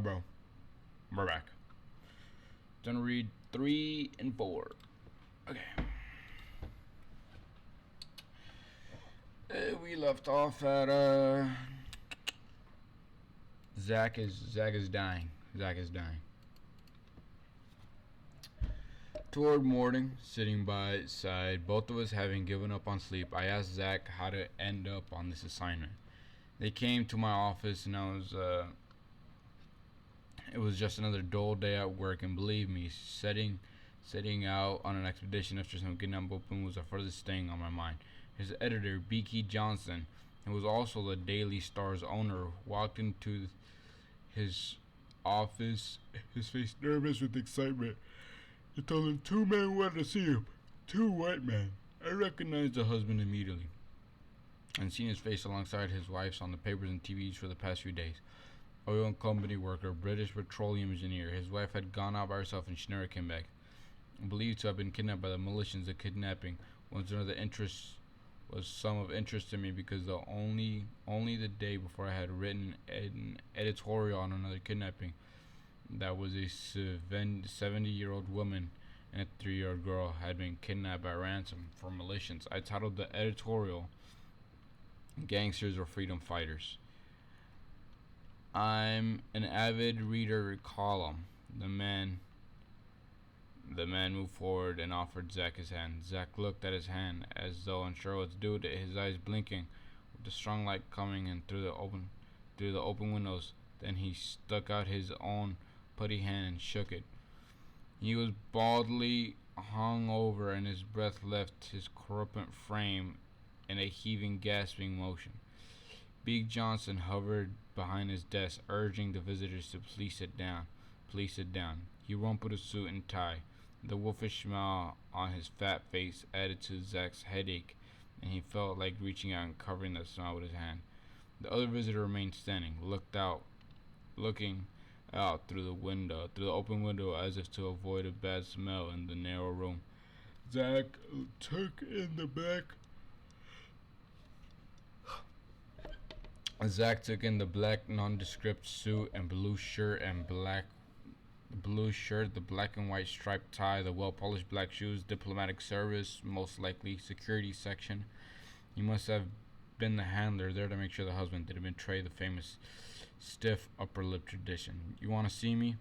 Bro, we're back. Gonna read 3 and 4. Okay. We left off at Zach is dying. Zach is dying. Toward morning, sitting by his side, both of us having given up on sleep, I asked Zach how to end up on this assignment. They came to my office, and it was just another dull day at work, and believe me, setting out on an expedition after some kidnapped open was the furthest thing on my mind. His editor, Beaky Johnson, who was also the Daily Star's owner, walked into his office, his face nervous with excitement. He told him 2 men wanted to see him. 2 white men. I recognized the husband immediately, and seen his face alongside his wife's on the papers and TVs for the past few days. Oil and company worker, British petroleum engineer. His wife had gone out by herself and she never came back. Believed to have been kidnapped by the militias. The kidnapping was some of interest to me because only the day before I had written an editorial on another kidnapping. That was a 70-year-old woman and a 3-year-old girl had been kidnapped by ransom for militias. I titled the editorial "Gangsters or Freedom Fighters." I'm an avid reader of column. The man moved forward and offered Zach his hand. Zach looked at his hand as though unsure what to do with it, his eyes blinking with the strong light coming in through the open windows. Then he stuck out his own putty hand and shook it. He was baldly hung over, and his breath left his corpulent frame in a heaving, gasping motion. Big Johnson hovered behind his desk, urging the visitors to please sit down. Please sit down. He rumpled his suit and tie. The wolfish smile on his fat face added to Zach's headache, and he felt like reaching out and covering that smile with his hand. The other visitor remained standing, looking out through the open window, as if to avoid a bad smell in the narrow room. Zach took in the black nondescript suit and blue shirt, the black and white striped tie, the well-polished black shoes, diplomatic service, most likely security section. He must have been the handler there to make sure the husband didn't betray the famous stiff upper lip tradition. You want to see me?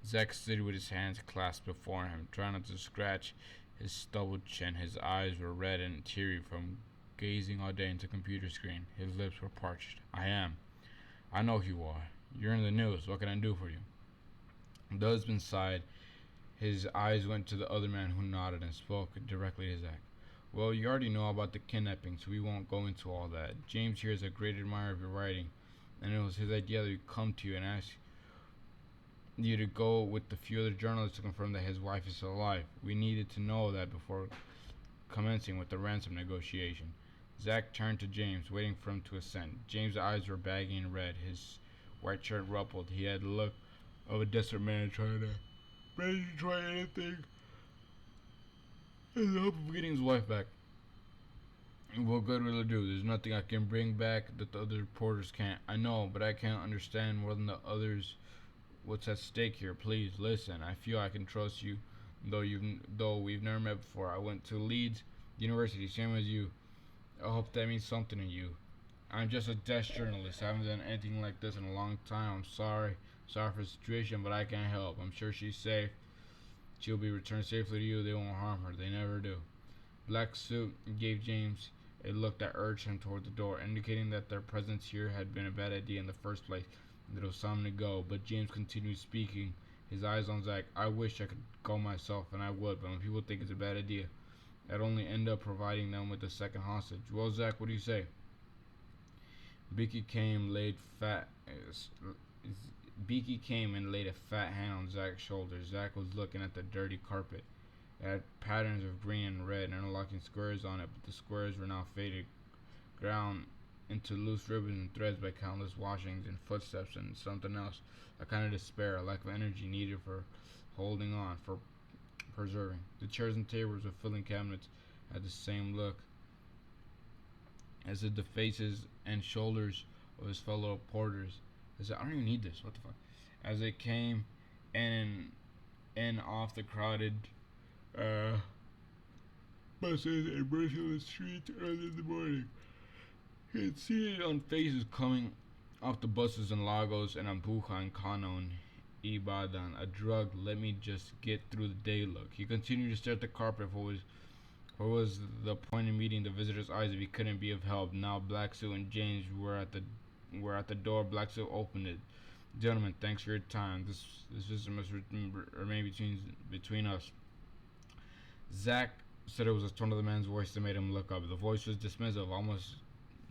Zach stood with his hands clasped before him, trying not to scratch his stubbled chin. His eyes were red and teary from gazing all day into the computer screen. His lips were parched. I am. I know who you are. You're in the news. What can I do for you? The husband sighed. His eyes went to the other man, who nodded and spoke directly to Zach. Well, you already know about the kidnapping, so we won't go into all that. James here is a great admirer of your writing, and it was his idea that we come to you and ask you to go with the few other journalists to confirm that his wife is still alive. We needed to know that before commencing with the ransom negotiation. Zach turned to James, waiting for him to assent. James' eyes were baggy and red, his white shirt ruffled. He had the look of a desperate man ready to try anything in the hope of getting his wife back. What good will it do? There's nothing I can bring back that the other reporters can't. I know, but I can't understand more than the others what's at stake here. Please listen. I feel I can trust you, though we've never met before. I went to Leeds University, same as you. I hope that means something to you. I'm just a desk journalist. I haven't done anything like this in a long time. I'm sorry for the situation, but I can't help. I'm sure she's safe. She'll be returned safely to you. They won't harm her. They never do. Black suit gave James a look that urged him toward the door, indicating that their presence here had been a bad idea in the first place, and that it was time to go. But James continued speaking, his eyes on Zach. I wish I could go myself, and I would, but when people think it's a bad idea, I'd only end up providing them with the second hostage. Well, Zach, what do you say? Beaky came and laid a fat hand on Zach's shoulder. Zach was looking at the dirty carpet. It had patterns of green and red interlocking squares on it, but the squares were now faded, ground into loose ribbons and threads by countless washings and footsteps and something else, a kind of despair, a lack of energy needed for holding on, for preserving. The chairs and tables with filling cabinets had the same look as the faces and shoulders of his fellow porters. I said, I don't even need this. What the fuck? as they came in and off the crowded uh, buses and merciless streets early in the morning. He had seen it on faces coming off the buses in Lagos and Ampuja and Kano and Ibadan. A drug, let me just get through the day look. He continued to stare at the carpet for what was the point in meeting the visitor's eyes if he couldn't be of help? Now Black Suit and James were at the door. Black Suit opened it. Gentlemen, thanks for your time. This visit must remain between us. Zach said it was the tone of the man's voice that made him look up. The voice was dismissive, almost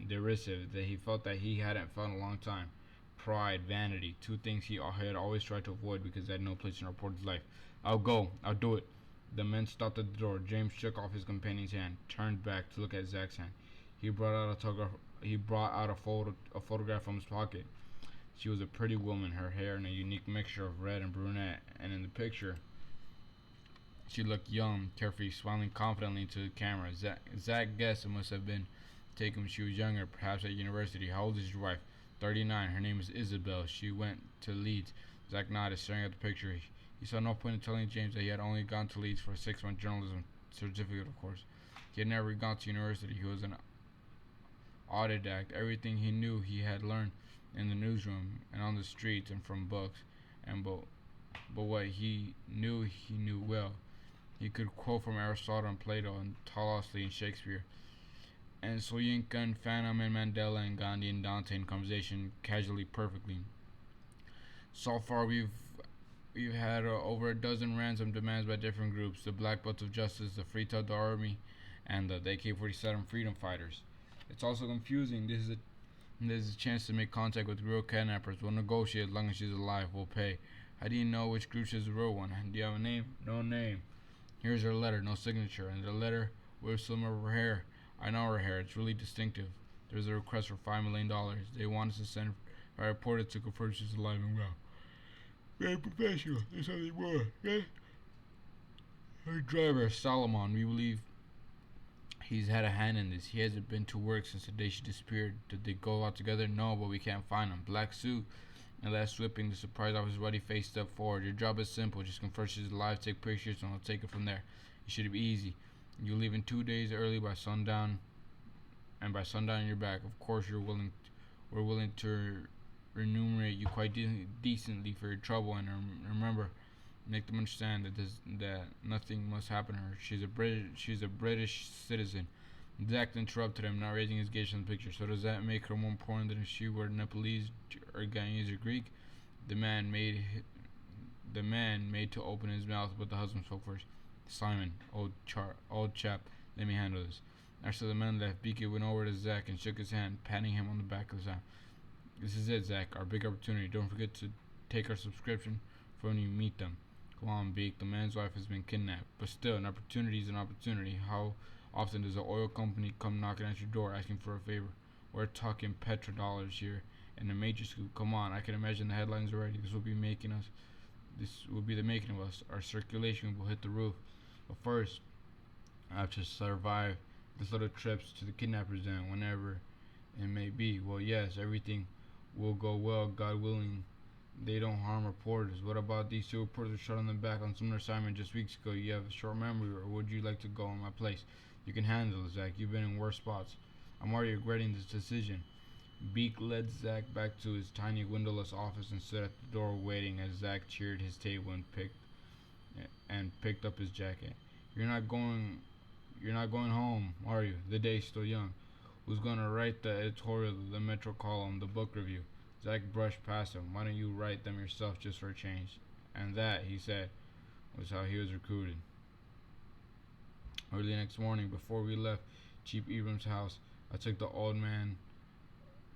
derisive, that he felt that he hadn't felt in a long time. Pride, vanity, two things he had always tried to avoid because they had no place in a reporter's life. I'll go. I'll do it. The men stopped at the door. James shook off his companion's hand, turned back to look at Zach's hand. He brought out a photograph from his pocket. She was a pretty woman, her hair in a unique mixture of red and brunette, and in the picture, she looked young, carefree, smiling confidently into the camera. Zach guessed it must have been taken when she was younger, perhaps at university. How old is your wife? 39. Her name is Isabel. She went to Leeds. Zach nodded, staring at the picture. He saw no point in telling James that he had only gone to Leeds for a 6-month journalism certificate, of course. He had never gone to university. He was an autodidact. Everything he knew he had learned in the newsroom and on the streets and from books. But what he knew well. He could quote from Aristotle and Plato and Tolstoy and Shakespeare, and Soyinka and Fanon and Mandela and Gandhi and Dante in conversation casually, perfectly. So far, we've had over a dozen ransom demands by different groups: the Black Belts of Justice, the Freetop Army, and the AK-47 Freedom Fighters. It's also confusing. This is a chance to make contact with real kidnappers. We'll negotiate as long as she's alive. We'll pay. How do you know which group she's the real one? Do you have a name? No name. Here's her letter, no signature. And the letter with some of her hair. I know her hair. It's really distinctive. There's a request for $5 million. They want us to send a reporter to confirm she's alive and well. Very professional. There's something more. Okay? Her driver, Solomon. We believe he's had a hand in this. He hasn't been to work since the day she disappeared. Did they go out together? No, but we can't find him. Black Suit. And last whipping the surprise off his ruddy face stepped forward. Your job is simple. Just confirm she's alive, take pictures, and I'll take it from there. It should be easy. You leave in 2 days early by sundown, and by sundown you're back. Of course, we're willing to remunerate you quite decently for your trouble. And remember, make them understand that nothing must happen to her. She's a British citizen. Zach interrupted him, not raising his gaze from the picture. So does that make her more important than if she were Nepalese or Guyanese or Greek? The man made to open his mouth, but the husband spoke first. Simon, old chap, let me handle this. After the man left, Beaky went over to Zach and shook his hand, patting him on the back of his arm. This is it, Zach, our big opportunity. Don't forget to take our subscription for when you meet them. Come on, Beak, the man's wife has been kidnapped. But still, an opportunity is an opportunity. How often does an oil company come knocking at your door asking for a favor? We're talking petrodollars here, and a major scoop. Come on, I can imagine the headlines already. This will be the making of us. Our circulation will hit the roof. But first, I have to survive this little trips to the kidnappers den, whenever it may be. Well, yes, everything will go well, God willing. They don't harm reporters. What about these two reporters shot on the back on similar assignment just weeks ago? You have a short memory, or would you like to go in my place? You can handle it, Zach. You've been in worse spots. I'm already regretting this decision. Beak led Zach back to his tiny windowless office and stood at the door waiting as Zach cheered his table and picked up his jacket. You're not going home, are you? The day's still young. Who's gonna write the editorial, the Metro column, the book review? Zach brushed past him. Why don't you write them yourself just for a change? And that, he said, was how he was recruited. Early next morning, before we left Chief Ibram's house, I took the old man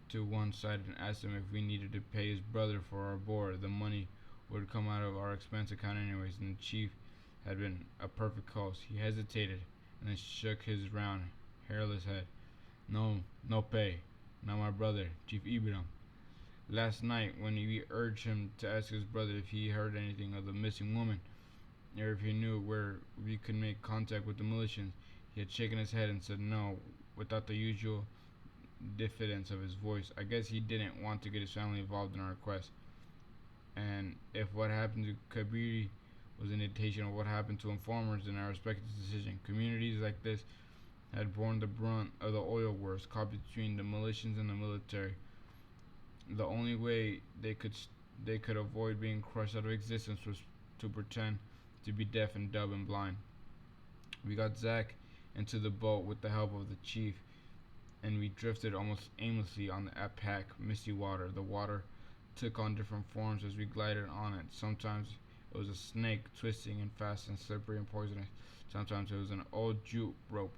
to one side and asked him if we needed to pay his brother for our board. The money would come out of our expense account anyways, and the chief had been a perfect host. He hesitated and then shook his round, hairless head. No pay. Not my brother, Chief Ibram. Last night, when we urged him to ask his brother if he heard anything of the missing woman, or if he knew where we could make contact with the militias, he had shaken his head and said no, without the usual diffidence of his voice. I guess he didn't want to get his family involved in our request. And if what happened to Kabiri was an indication of what happened to informers, then I respect his decision. Communities like this had borne the brunt of the oil wars caught between the militias and the military. The only way they could avoid being crushed out of existence was to pretend to be deaf and dumb and blind. We got Zack into the boat with the help of the chief, and we drifted almost aimlessly on the opaque, misty water. The water took on different forms as we glided on it. Sometimes it was a snake, twisting and fast and slippery and poisonous. Sometimes it was an old jute rope,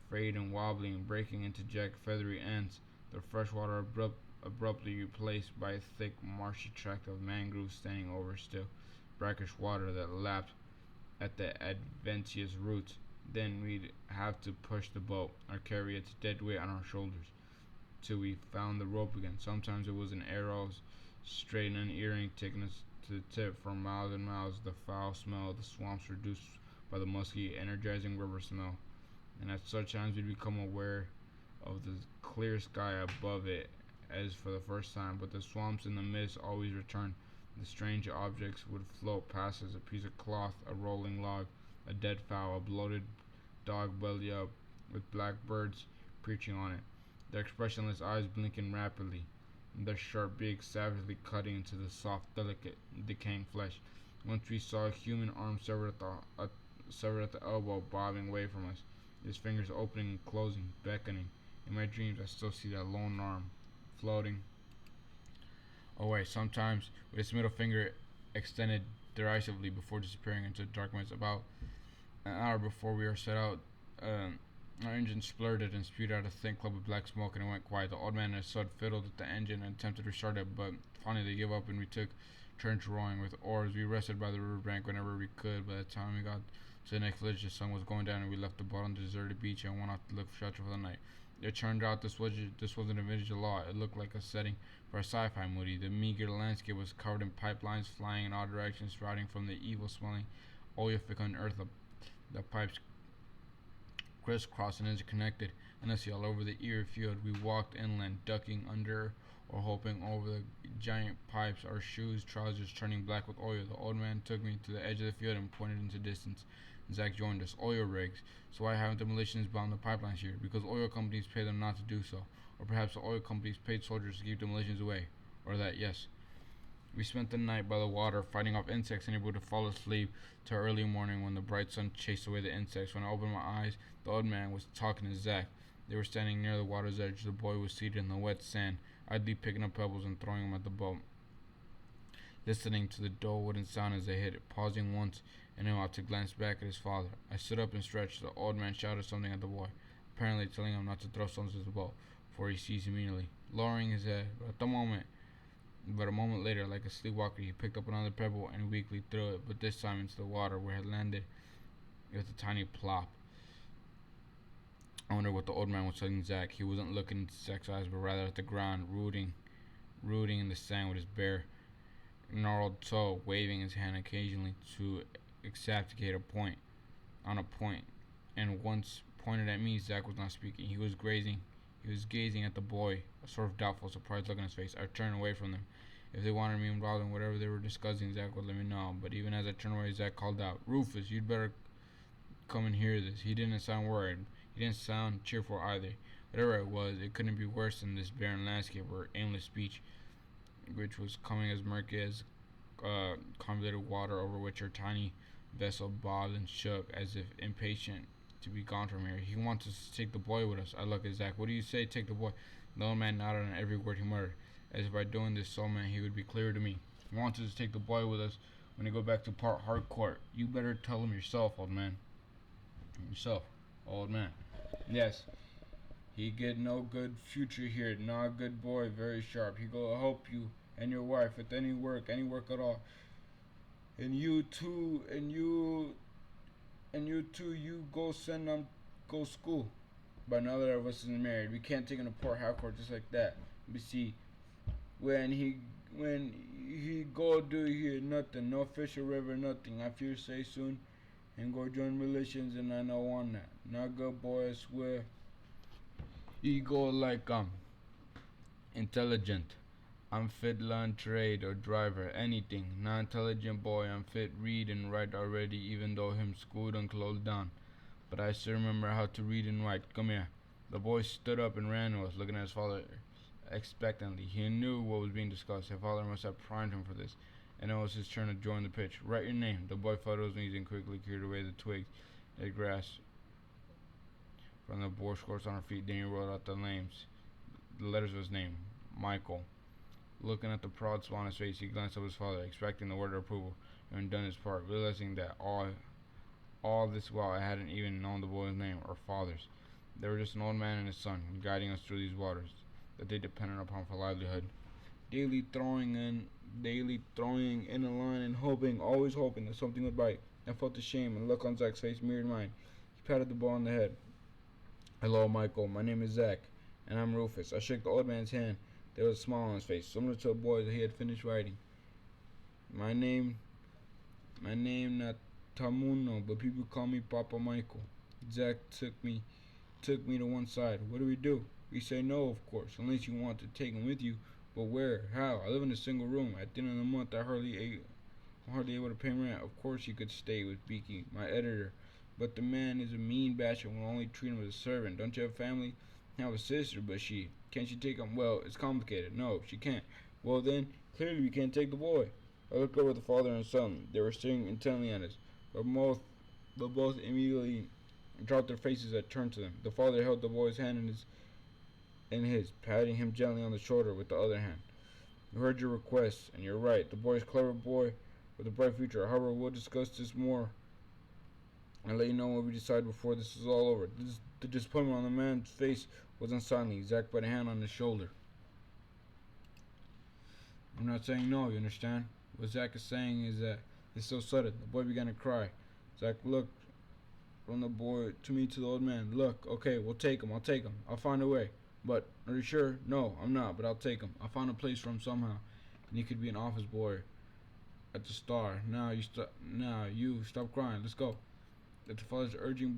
frayed and wobbly and breaking into jagged, feathery ends. The fresh water abruptly replaced by a thick, marshy tract of mangroves standing over still, brackish water that lapped at the adventitious roots. Then we'd have to push the boat, or carry its dead weight on our shoulders, till we found the rope again. Sometimes it was an arrow's straight and unerring thickness to the tip. For miles and miles, the foul smell of the swamps reduced by the musky, energizing river smell. And at such times we'd become aware of the clear sky above it as for the first time, but the swamps and the mist always returned. The strange objects would float past us, a piece of cloth, a rolling log, a dead fowl, a bloated dog belly up, with black birds perching on it, their expressionless eyes blinking rapidly, their sharp beaks savagely cutting into the soft, delicate, decaying flesh. Once we saw a human arm severed at the elbow, bobbing away from us, his fingers opening and closing, beckoning. In my dreams, I still see that lone arm, floating away, sometimes with its middle finger extended derisively before disappearing into the darkness. About an hour before we were set out, our engine splurted and spewed out a thin clump of black smoke, and it went quiet. The old man and his son fiddled with the engine and attempted to restart it, but finally they gave up and we took turns rowing with oars. We rested by the riverbank whenever we could. By the time we got to the next village, the sun was going down, and we left the boat on the deserted beach and went off to look for shelter for the night. It turned out this wasn't a village at all. It looked like a setting for a sci-fi movie. The meager landscape was covered in pipelines flying in all directions, sprouting from the evil-smelling oil on earth. The pipes crisscrossed and interconnected endlessly all over the Erie field. We walked inland, ducking under or hopping over the giant pipes, our shoes, trousers turning black with oil. The old man took me to the edge of the field and pointed into the distance. Zack joined us. Oil rigs. So why haven't the militias bound the pipelines here? Because oil companies pay them not to do so. Or perhaps the oil companies paid soldiers to keep the militias away. Or that, yes. We spent the night by the water, fighting off insects and able to fall asleep till early morning when the bright sun chased away the insects. When I opened my eyes, the old man was talking to Zack. They were standing near the water's edge. The boy was seated in the wet sand, idly picking up pebbles and throwing them at the boat, listening to the dull wooden sound as they hit it, pausing once and then out to glance back at his father. I stood up and stretched. The old man shouted something at the boy, apparently telling him not to throw stones at the boat, for he ceased immediately, lowering his head. But a moment later, like a sleepwalker, he picked up another pebble and weakly threw it, but this time into the water, where it had landed with a tiny plop. I wondered what the old man was telling Zack. He wasn't looking into Zack's eyes, but rather at the ground, rooting in the sand with his bare, gnarled toe, waving his hand occasionally to exactly on a point, and once pointed at me. Zack was not speaking. He was gazing at the boy, a sort of doubtful, surprised look on his face. I turned away from them. If they wanted me involved in whatever they were discussing, Zack would let me know. But even as I turned away, Zack called out, "Rufus, you'd better come and hear this." He didn't sound worried. He didn't sound cheerful either. Whatever it was, it couldn't be worse than this barren landscape or aimless beach, which was coming as murky as convoluted water over which our tiny vessel bobbed and shook as if impatient to be gone from here. He wants us to take the boy with us. I looked at Zack. What do you say, take the boy? The old man nodded on every word he muttered, as if by doing this so meant he would be clearer to me. He wants us to take the boy with us when we go back to Port Harcourt. You better tell him yourself, old man. Yourself, old man. Yes. He get no good future here. Not good boy, very sharp. He go help you and your wife with any work at all. And you too, you go send them go school. But neither of us is married. We can't take him to Port Harcourt just like that. You see, when he go do here nothing, no fish or river, nothing. I feel say soon and go join militias, and I don't want that. Not good boy, I swear. He go like intelligent. I'm fit learn trade or driver, anything. Not intelligent boy, I'm fit read and write already, even though him school done closed down. But I still remember how to read and write. Come here. The boy stood up and ran with, looking at his father expectantly. He knew what was being discussed. His father must have primed him for this, and it was his turn to join the pitch. Write your name. The boy fell to his knees and quickly cleared away the twigs and grass from the board scores on her feet. Then he wrote out the letters of his name, Michael. Looking at the proud smile on his face, he glanced at his father, expecting the word of approval, and done his part, realizing that all this while I hadn't even known the boy's name or father's. They were just an old man and his son, guiding us through these waters that they depended upon for livelihood. Daily throwing in a line and hoping, always hoping that something would bite. I felt the shame and look on Zach's face mirrored mine. He patted the boy on the head. Hello, Michael. My name is Zach, and I'm Rufus. I shook the old man's hand. There was a smile on his face, similar to a boy that he had finished writing. My name not Tamuno, but people call me Papa Michael. Zach took me to one side. What do we do? We say no, of course, unless you want to take him with you. But where? How? I live in a single room. At the end of the month, I'm hardly able to pay rent. Of course, he could stay with Beaky, my editor. But the man is a mean bastard and will only treat him as a servant. Don't you have family? I have a sister, but can't she take him? Well, it's complicated. No, she can't. Well, then, clearly we can't take the boy. I looked over at the father and son. They were staring intently at us, but both immediately dropped their faces and turned to them. The father held the boy's hand in his, patting him gently on the shoulder with the other hand. You heard your request, and you're right. The boy is a clever boy with a bright future. However, we'll discuss this more and let you know what we decide before this is all over. The disappointment on the man's face was unsightly. Zach put a hand on his shoulder. I'm not saying no, you understand? What Zach is saying is that it's so sudden. The boy began to cry. Zach looked from the boy to me to the old man. Look, okay, we'll take him. I'll take him. I'll find a way. But, are you sure? No, I'm not, but I'll take him. I'll find a place for him somehow. And he could be an office boy at the Star. Now you stop crying. Let's go. The father's urging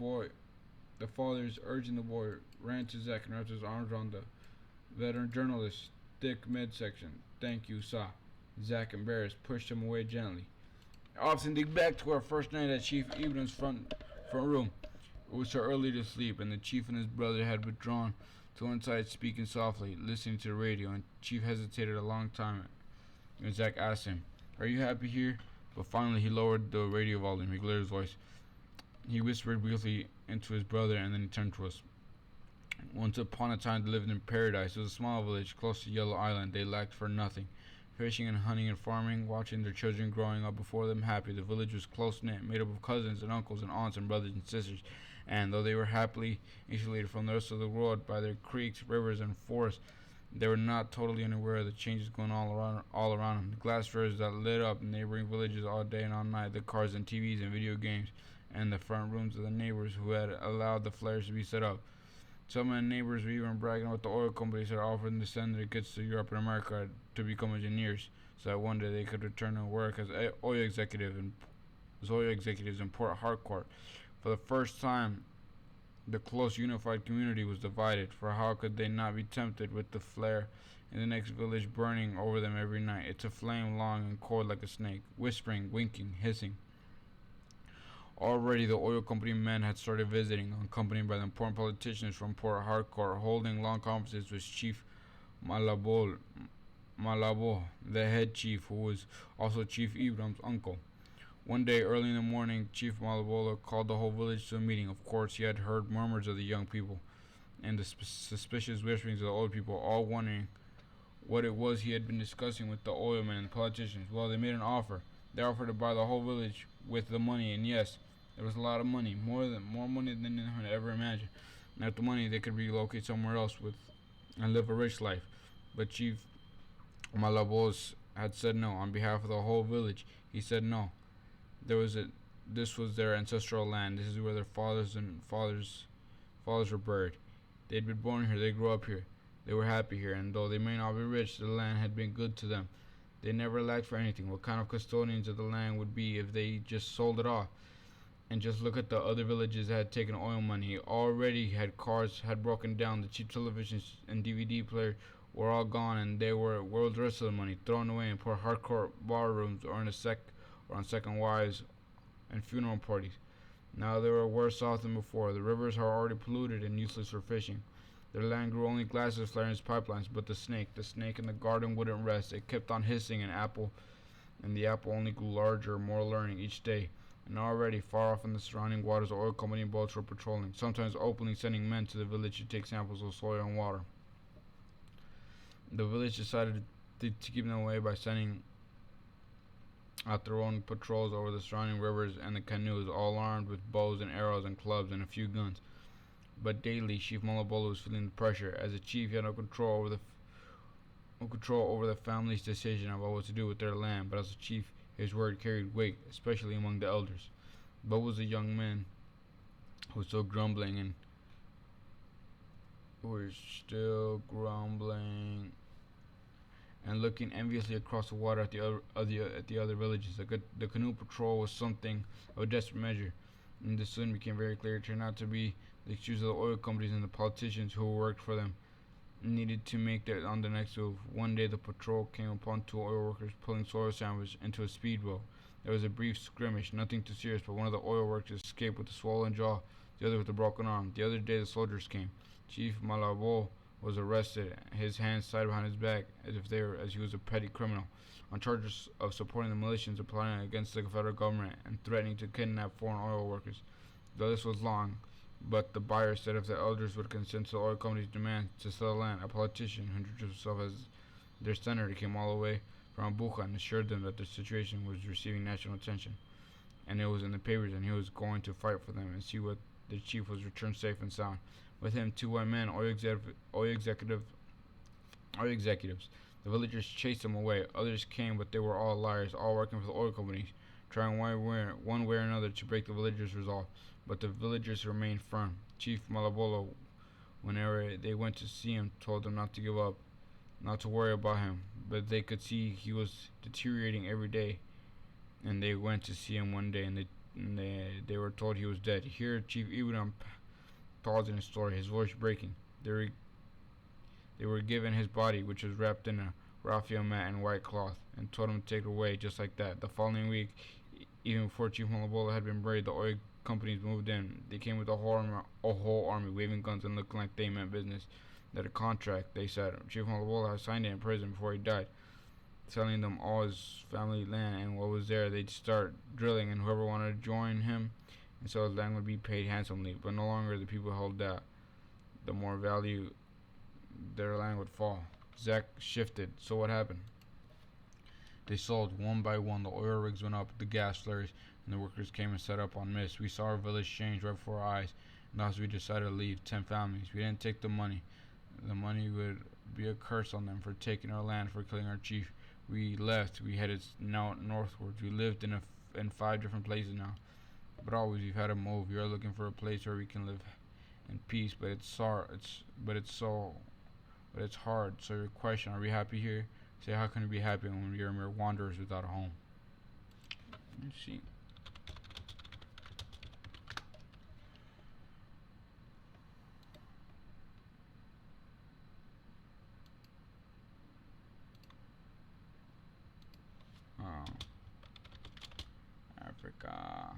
the boy, ran to Zach and wrapped his arms around the veteran journalist's thick midsection. Thank you, sir. Zach, embarrassed, pushed him away gently. Often dig back to our first night at Chief Eben's front room. It was so early to sleep, and the chief and his brother had withdrawn to one side, speaking softly, listening to the radio, and Chief hesitated a long time. And Zach asked him, "Are you happy here?" But finally he lowered the radio volume. He cleared his voice. He whispered briefly into his brother, and then he turned to us. Once upon a time they lived in paradise. It was a small village close to Yellow Island. They lacked for nothing. Fishing and hunting and farming, watching their children growing up before them happy. The village was close-knit, made up of cousins and uncles and aunts and brothers and sisters. And though they were happily insulated from the rest of the world by their creeks, rivers, and forests, they were not totally unaware of the changes going all around them. The glass flares that lit up neighboring villages all day and all night, the cars and TVs and video games, and the front rooms of the neighbors who had allowed the flares to be set up. Some of the neighbors were even bragging about the oil companies that offered them to send their kids to Europe and America to become engineers, so that one day they could return to work as oil executives in Port Harcourt. For the first time, the close unified community was divided, for how could they not be tempted with the flare in the next village burning over them every night? It's a flame long and coiled like a snake, whispering, winking, hissing. Already the oil company men had started visiting, accompanied by the important politicians from Port Harcourt, holding long conferences with Chief Malabo, the head chief, who was also Chief Ibrahim's uncle. One day early in the morning, Chief Malabola called the whole village to a meeting. Of course, he had heard murmurs of the young people and the suspicious whisperings of the old people, all wondering what it was he had been discussing with the oilmen and the politicians. Well, they made an offer. They offered to buy the whole village with the money, and yes, there was a lot of money, more money than they had ever imagined. And with the money, they could relocate somewhere else and live a rich life. But Chief Malabos had said no on behalf of the whole village. He said no. This was their ancestral land. This is where their fathers were buried. They had been born here. They grew up here. They were happy here, and though they may not be rich, the land had been good to them. They never lacked for anything. What kind of custodians of the land would be if they just sold it off? And just look at the other villages that had taken oil money. Already had cars had broken down. The cheap televisions and DVD player were all gone, and they were world wrestling money thrown away in poor hardcore bar rooms or in a sec or on second wives and funeral parties. Now they were worse off than before. The rivers are already polluted and useless for fishing. Their land grew only glasses flaring its pipelines, but the snake in the garden wouldn't rest. It kept on hissing, and the apple only grew larger, more alluring each day. And already, far off in the surrounding waters, the oil company boats were patrolling, sometimes openly sending men to the village to take samples of soil and water. The village decided to keep them away by sending out their own patrols over the surrounding rivers and the canoes, all armed with bows and arrows and clubs and a few guns. But daily, Chief Malabolo was feeling the pressure. As a chief, he had no control over the family's decision about what to do with their land. But as a chief, his word carried weight, especially among the elders. Bo was a young man who was still grumbling and looking enviously across the water at the other villages. The canoe patrol was something of a desperate measure, and this soon became very clear. It turned out to be the excuse of the oil companies and the politicians who worked for them needed to make their on the next move. One day, the patrol came upon two oil workers pulling soil samples into a speedboat. There was a brief skirmish, nothing too serious, but one of the oil workers escaped with a swollen jaw, the other with a broken arm. The other day, the soldiers came. Chief Malabo was arrested, his hands tied behind his back as he was a petty criminal, on charges of supporting the militias and plotting against the federal government and threatening to kidnap foreign oil workers. The list was long, but the buyer said if the elders would consent to the oil company's demand to sell the land, a politician who introduced himself as their senator came all the way from Abuja and assured them that the situation was receiving national attention, and it was in the papers, and he was going to fight for them and see what the chief was returned safe and sound. With him, two white men, oil executives. The villagers chased them away. Others came, but they were all liars, all working for the oil companies, trying one way or another to break the villagers' resolve. But the villagers remained firm. Chief Malabolo, whenever they went to see him, told them not to give up, not to worry about him. But they could see he was deteriorating every day, and they went to see him one day, and they were told he was dead. Here, Chief Ibrahim paused in his story, his voice breaking. They were given his body, which was wrapped in a raffia mat and white cloth, and told him to take it away just like that. The following week, even before Chief Malabola had been buried, the oil companies moved in. They came with a whole army, waving guns and looking like they meant business. That a contract, they said. Chief Malabola had signed it in prison before he died, selling them all his family land and what was there. They'd start drilling, and whoever wanted to join him and so his land would be paid handsomely. But no longer the people held that. The more value their land would fall. Zach shifted. So what happened? They sold one by one. The oil rigs went up, the gas flares, and the workers came and set up on Mist. We saw our village change right before our eyes, and thus we decided to leave. 10 families. We didn't take the money. The money would be a curse on them for taking our land, for killing our chief. We left. We headed now northwards. We lived in 5 different places now. But always we've had to move. We are looking for a place where we can live in peace. But it's hard. So your question, are we happy here? Say, how can we be happy when we are mere wanderers without a home? Let's see. Oh, Africa.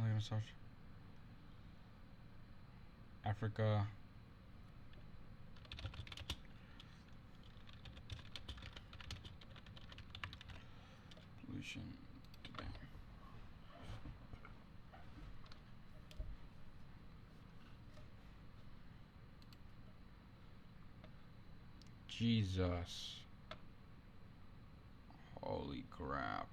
I'm gonna search Africa. Pollution. Jesus. Holy crap.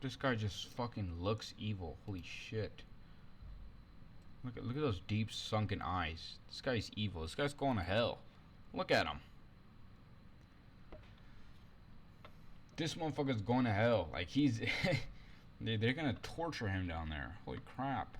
This guy just fucking looks evil. Holy shit. Look at those deep sunken eyes. This guy's evil. This guy's going to hell. Look at him. This motherfucker's going to hell. Like he's they're gonna torture him down there. Holy crap.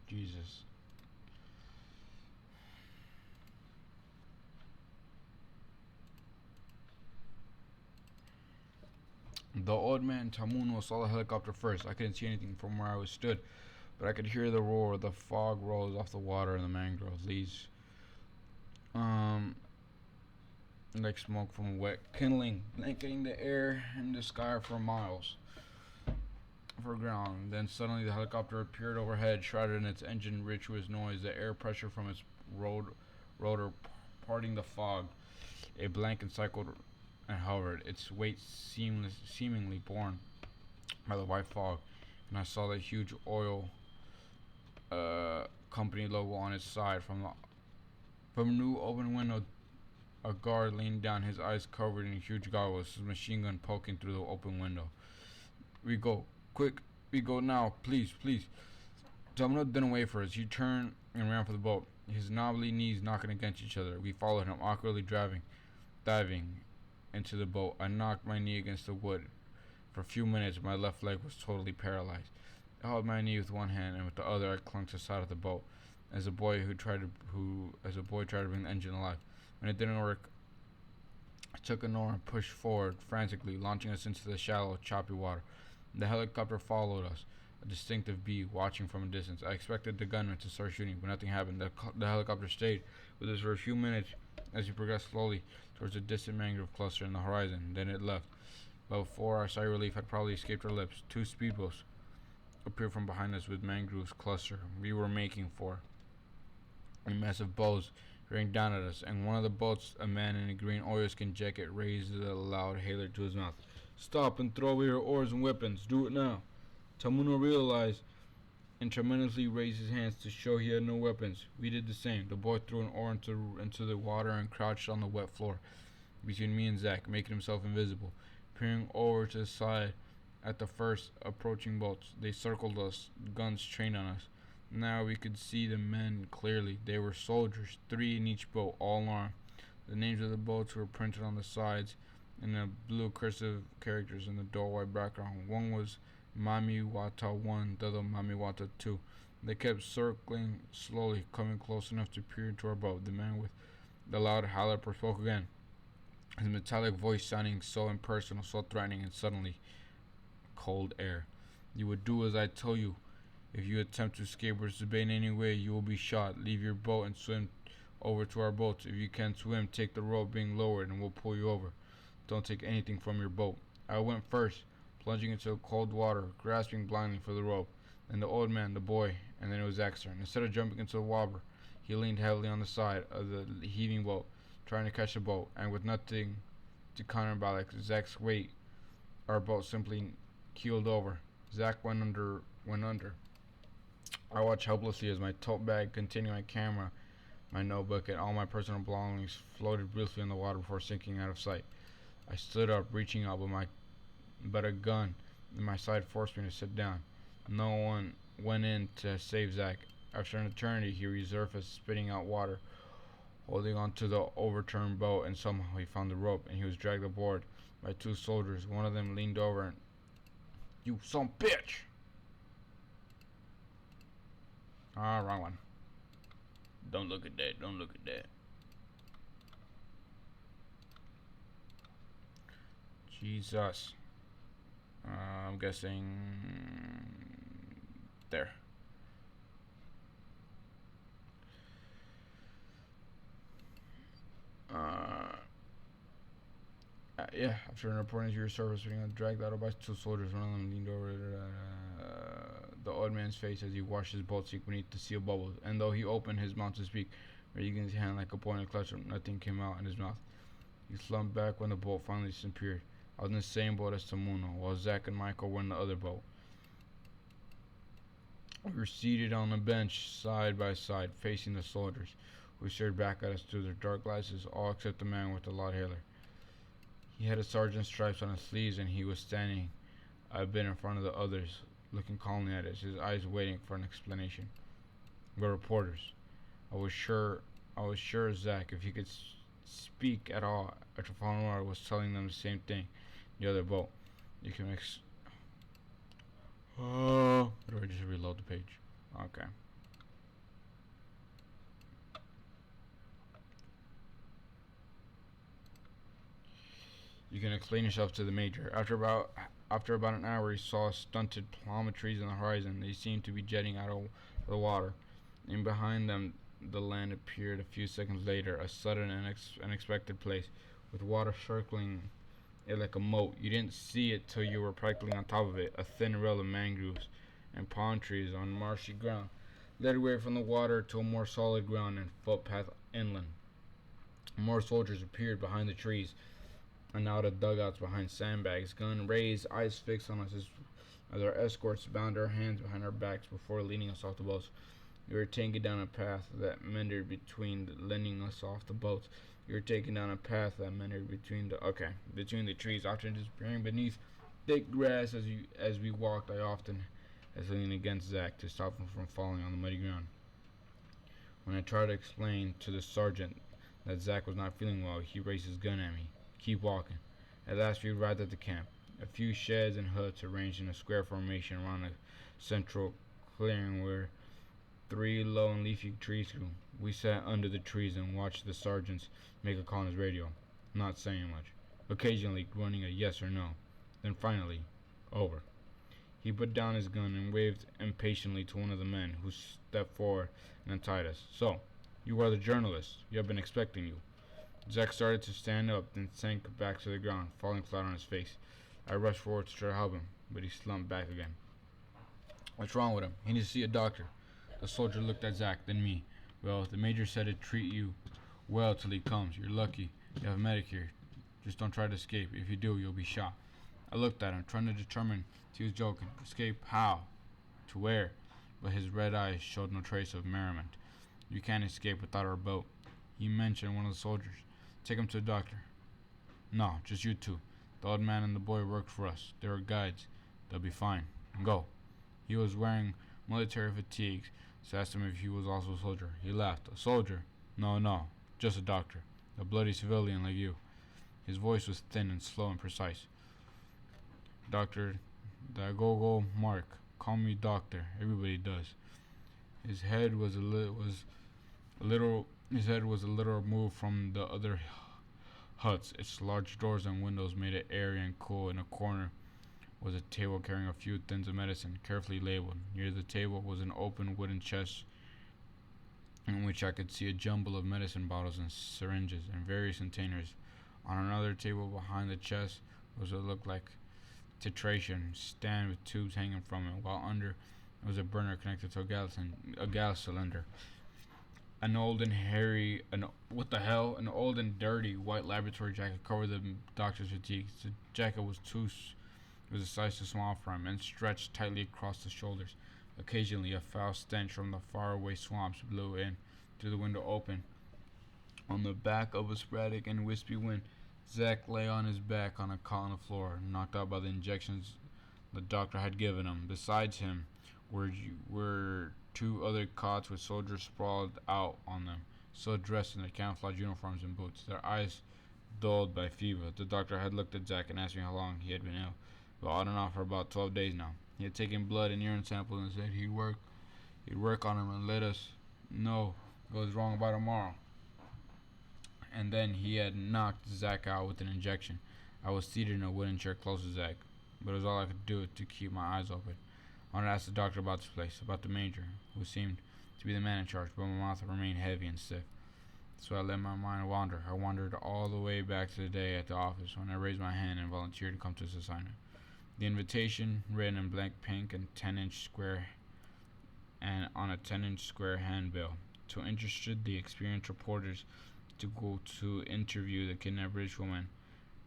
Jesus. The old man Tamuno saw the helicopter first. I couldn't see anything from where I was stood, but I could hear the roar. The fog rose off the water and the mangroves. These, like smoke from a wet kindling, blanketing the air and the sky for miles. For ground. Then suddenly the helicopter appeared overhead, shrouded in its engine rich with noise, the air pressure from its rotor parting the fog. A blanket cycled and hovered, its weight seemingly borne by the white fog, and I saw the huge oil company logo on its side. From a new open window, a guard leaned down, his eyes covered in huge goggles, his machine gun poking through the open window. We go. Quick, we go now, please, please. Domino didn't wait for us. He turned and ran for the boat, his knobbly knees knocking against each other. We followed him, awkwardly diving into the boat. I knocked my knee against the wood. For a few minutes, my left leg was totally paralyzed. I held my knee with one hand, and with the other, I clung to the side of the boat, as a boy tried to bring the engine alive. When it didn't work, I took an oar and pushed forward frantically, launching us into the shallow, choppy water. The helicopter followed us, a distinctive bee watching from a distance. I expected the gunman to start shooting, but nothing happened. The helicopter stayed with us for a few minutes as we progressed slowly towards a distant mangrove cluster in the horizon. Then it left. But before our sigh of relief had probably escaped our lips, two speedboats appeared from behind us with mangroves cluster we were making for. A massive bows rained down at us, and one of the boats, a man in a green oilskin jacket, raised a loud hailer to his mouth. Stop and throw away your oars and weapons. Do it now. Tamuno realized and tremendously raised his hands to show he had no weapons. We did the same. The boy threw an oar into the water and crouched on the wet floor between me and Zach, making himself invisible. Peering over to the side at the first approaching boats, they circled us, guns trained on us. Now we could see the men clearly. They were soldiers, 3 in each boat, all armed. The names of the boats were printed on the sides in the blue cursive characters in the dull white background. One was Mami Wata 1, the other Mami Wata 2. They kept circling slowly, coming close enough to peer into our boat. The man with the loud howler spoke again, his metallic voice sounding so impersonal, so threatening, and suddenly cold air. You would do as I tell you. If you attempt to escape or disobey in any way, you will be shot. Leave your boat and swim over to our boats. If you can't swim, take the rope being lowered and we'll pull you over. Don't take anything from your boat. I went first, plunging into the cold water, grasping blindly for the rope. Then the old man, the boy, and then it was Zach's turn. Instead of jumping into the water, he leaned heavily on the side of the heaving boat, trying to catch the boat, and with nothing to counterbalance Zach's weight, our boat simply keeled over. Zach went under. I watched helplessly as my tote bag containing my camera, my notebook, and all my personal belongings floated briefly in the water before sinking out of sight. I stood up, reaching out, but a gun in my side forced me to sit down. No one went in to save Zach. After an eternity, he resurfaced, spitting out water, holding onto the overturned boat, and somehow he found the rope, and he was dragged aboard by 2 soldiers. One of them leaned over and, "You son bitch!" Ah, wrong one. Don't look at that. Don't look at that. Jesus. I'm guessing there. Yeah, after reporting to your service, being dragged out by two soldiers, one of them leaned over the old man's face as he washed his boat seat beneath the seal bubbles. And though he opened his mouth to speak, raising his hand like a pointed clutch, nothing came out in his mouth. He slumped back when the boat finally disappeared. I was in the same boat as Tamuno, while Zach and Michael were in the other boat. We were seated on a bench side by side, facing the soldiers, who stared back at us through their dark glasses, all except the man with the loud hailer. He had a sergeant's stripes on his sleeves, and he was standing a bit in front of the others, looking calmly at us, his eyes waiting for an explanation. We're reporters. I was sure Zach, if he could speak at all, after Falonara was telling them the same thing. The other boat. You can Oh, do I just reload the page? Okay. You can explain yourself to the major. After about an hour, he saw stunted palm trees on the horizon. They seemed to be jetting out of the water, and behind them, the land appeared a few seconds later, a sudden and unexpected place, with water circling it like a moat. You didn't see it till you were practically on top of it. A thin rail of mangroves and palm trees on marshy ground led away from the water to a more solid ground and footpath inland. More soldiers appeared behind the trees and out of dugouts behind sandbags, gun raised, eyes fixed on us as our escorts bound our hands behind our backs before leading us off the boats. We were taken down a path that meandered between lending us off the boats. We were taken down a path that meandered between the trees, often disappearing beneath thick grass as we walked. I often had to lean against Zach to stop him from falling on the muddy ground. When I tried to explain to the sergeant that Zach was not feeling well, he raised his gun at me. Keep walking. At last we arrived at the camp. A few sheds and huts arranged in a square formation around a central clearing where 3 low and leafy trees grew. We sat under the trees and watched the sergeants make a call on his radio, not saying much, occasionally grunting a yes or no. Then finally, over. He put down his gun and waved impatiently to one of the men, who stepped forward and untied us. So, you are the journalist. You have been expecting you. Zack started to stand up, then sank back to the ground, falling flat on his face. I rushed forward to try to help him, but he slumped back again. What's wrong with him? He needs to see a doctor. The soldier looked at Zack, then me. Well, the major said to treat you well till he comes. You're lucky. You have a medic here. Just don't try to escape. If you do, you'll be shot. I looked at him, trying to determine if he was joking. Escape how? To where? But his red eyes showed no trace of merriment. You can't escape without our boat. He mentioned one of the soldiers. Take him to the doctor. No, just you two. The old man and the boy worked for us. They were guides. They'll be fine. Go. He was wearing military fatigues, so I asked him if he was also a soldier. He laughed. A soldier? No, just a doctor. A bloody civilian like you. His voice was thin and slow and precise. Dr. Dagogo Mark. Call me doctor. Everybody does. His head was a little removed from the other huts. Its large doors and windows made it airy and cool. In a corner was a table carrying a few tins of medicine, carefully labeled. Near the table was an open wooden chest in which I could see a jumble of medicine bottles and syringes and various containers. On another table behind the chest was what looked like titration stand with tubes hanging from it, while under was a burner connected to a gas cylinder. An old and dirty white laboratory jacket covered the doctor's fatigues. The jacket was a size too small for him and stretched tightly across the shoulders. Occasionally, a foul stench from the faraway swamps blew in through the window open. On the back of a sporadic and wispy wind, Zack lay on his back on a cot on the floor, knocked out by the injections the doctor had given him. Besides him were 2 other cots with soldiers sprawled out on them, still dressed in their camouflage uniforms and boots, their eyes dulled by fever. The doctor had looked at Zack and asked me how long he had been ill. Well, on and off for about 12 days now. He had taken blood and urine samples and said he'd work on him and let us know what was wrong by tomorrow. And then he had knocked Zack out with an injection. I was seated in a wooden chair close to Zack, but it was all I could do to keep my eyes open. I wanted to ask the doctor about this place, about the major, who seemed to be the man in charge, but my mouth remained heavy and stiff. So I let my mind wander. I wandered all the way back to the day at the office when I raised my hand and volunteered to come to this assignment. The invitation, written in blank pink and 10-inch square and on a 10-inch square handbill, to interested the experienced reporters to go to interview the kidnapped British woman,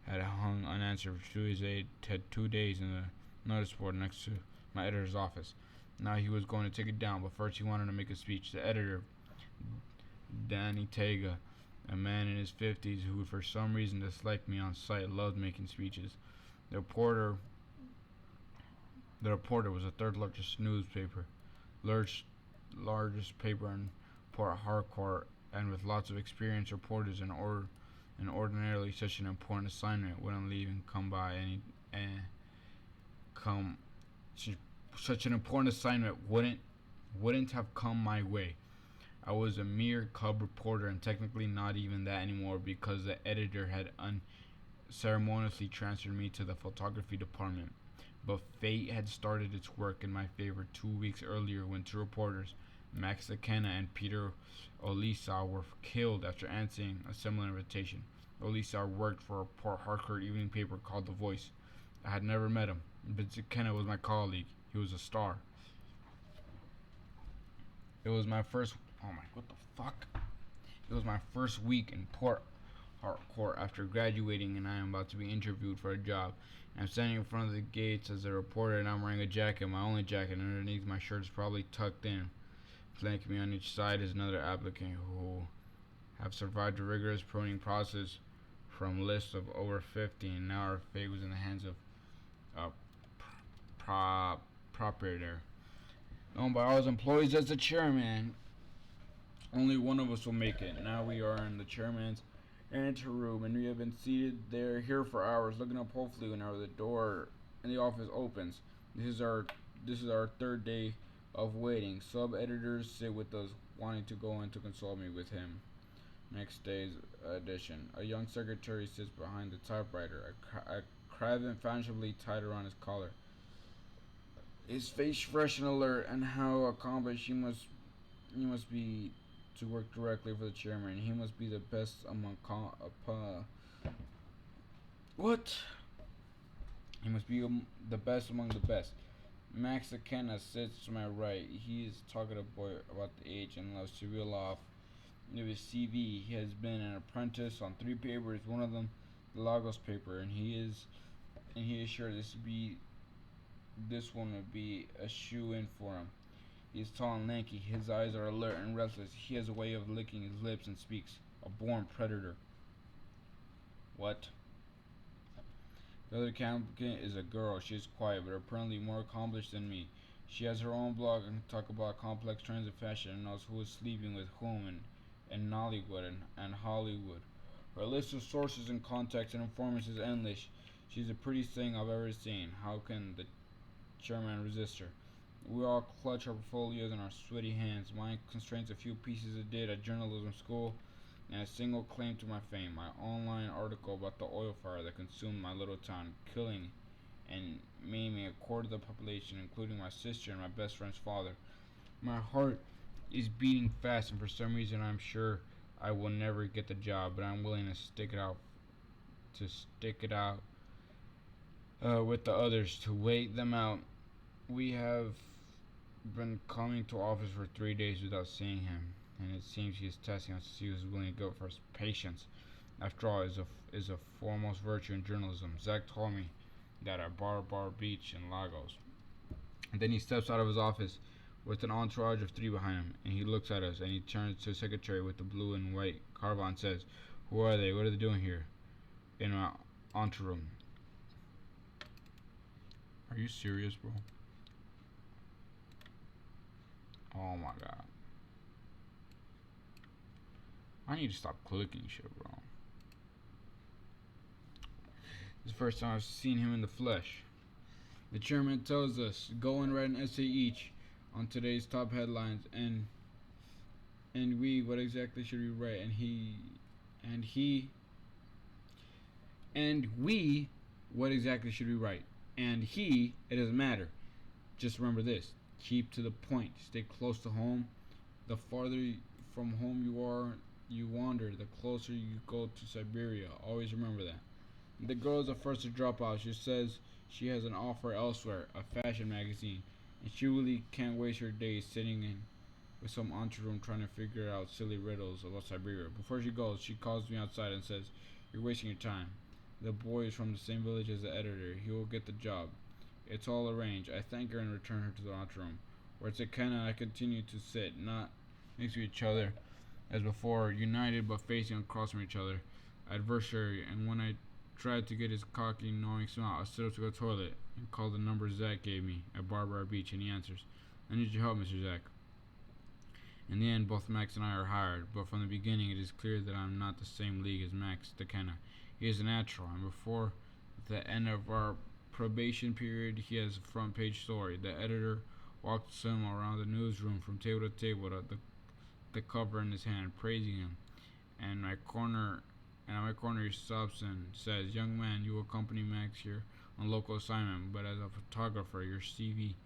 had hung unanswered for 2 days. Had 2 days in the notice board next to my editor's office. Now he was going to take it down, but first he wanted to make a speech. The editor, Danny Tega, a man in his 50s who for some reason disliked me on sight, loved making speeches. The reporter the reporter was the third largest newspaper, largest paper in Port Harcourt, and with lots of experienced reporters and ordinarily such an important assignment wouldn't leave and come by any and come such an important assignment wouldn't have come my way. I was a mere cub reporter and technically not even that anymore because the editor had unceremoniously transferred me to the photography department. But fate had started its work in my favor 2 weeks earlier when two reporters, Max Akena and Peter Olisar, were killed after answering a similar invitation. Olisar worked for a Port Harcourt evening paper called The Voice. I had never met him, but Akena was my colleague. He was a star. It was my first. Oh my, what the fuck? It was my first week in Port Harcourt after graduating, and I am about to be interviewed for a job. I'm standing in front of the gates as a reporter, and I'm wearing a jacket, my only jacket, and underneath my shirt is probably tucked in. Flanking me on each side is another applicant who have survived a rigorous pruning process from lists of over 50, and now our fate was in the hands of a proprietor known by all his employees as the chairman. Only one of us will make it. Now we are in the chairman's anteroom, and we have been seated here for hours, looking up hopefully whenever the door in the office opens. This is our third day of waiting. Sub editors sit with us, wanting to go in to consult me with him. Next day's edition. A young secretary sits behind the typewriter, a cravat fashionably tied around his collar. His face fresh and alert, and how accomplished he must be to work directly for the chairman. He must be the best among what? He must be the best among the best. Max Akena sits to my right. He is a talkative boy about the age and loves to reel off his CV. He has been an apprentice on 3 papers, one of them the Lagos paper, and he is sure this one would be a shoe-in for him. He is tall and lanky. His eyes are alert and restless. He has a way of licking his lips and speaks. A born predator. What? The other applicant is a girl. She is quiet, but apparently more accomplished than me. She has her own blog and can talk about complex trends of fashion and knows who is sleeping with whom in Nollywood and Hollywood. Her list of sources and contacts and informants is endless. She's the prettiest thing I've ever seen. How can the chairman resist her? We all clutch our portfolios in our sweaty hands. Mine constrains a few pieces of data at journalism school and a single claim to my fame, my online article about the oil fire that consumed my little town, killing and maiming a quarter of the population, including my sister and my best friend's father. My heart is beating fast, and for some reason I'm sure I will never get the job, but I'm willing to stick it out with the others, to wait them out. We have been coming to office for 3 days without seeing him, and it seems he is testing us to see who's willing to go for his patience. After all, is a foremost virtue in journalism. Zach told me that at Bar Beach in Lagos. And then he steps out of his office with an entourage of 3 behind him, and he looks at us, and he turns to the secretary with the blue and white caravan and says, "Who are they? What are they doing here in my anteroom?" Are you serious, bro? Oh my god. I need to stop clicking shit, bro. This is the first time I've seen him in the flesh. The chairman tells us, go and write an essay each on today's top headlines, and what exactly should we write? What exactly should we write? It doesn't matter. Just remember this. Keep to the point. Stay close to home. The farther from home you wander, the closer you go to Siberia. Always remember that. The girl is the first to drop out. She says she has an offer elsewhere, a fashion magazine, and she really can't waste her days sitting in with some room trying to figure out silly riddles about Siberia. Before she goes, she calls me outside and says, "You're wasting your time. The boy is from the same village as the editor. He will get the job." It's all arranged. I thank her and return her to the room. Where it's a Kenna, I continue to sit, not next to each other as before, united but facing across from each other. Adversary, and when I tried to get his cocky, knowing smile, I stood up to go to the toilet and called the number Zach gave me at Barbara Beach, and he answers, "I need your help, Mr. Zach." In the end, both Max and I are hired, but from the beginning it is clear that I am not the same league as Max DeKenna. He is a natural, and before the end of our probation period, he has a front page story. The editor walks him around the newsroom from table to table, the cover in his hand, praising him. And at my corner, he stops and says, "Young man, you accompany Max here on local assignment, but as a photographer, your CV.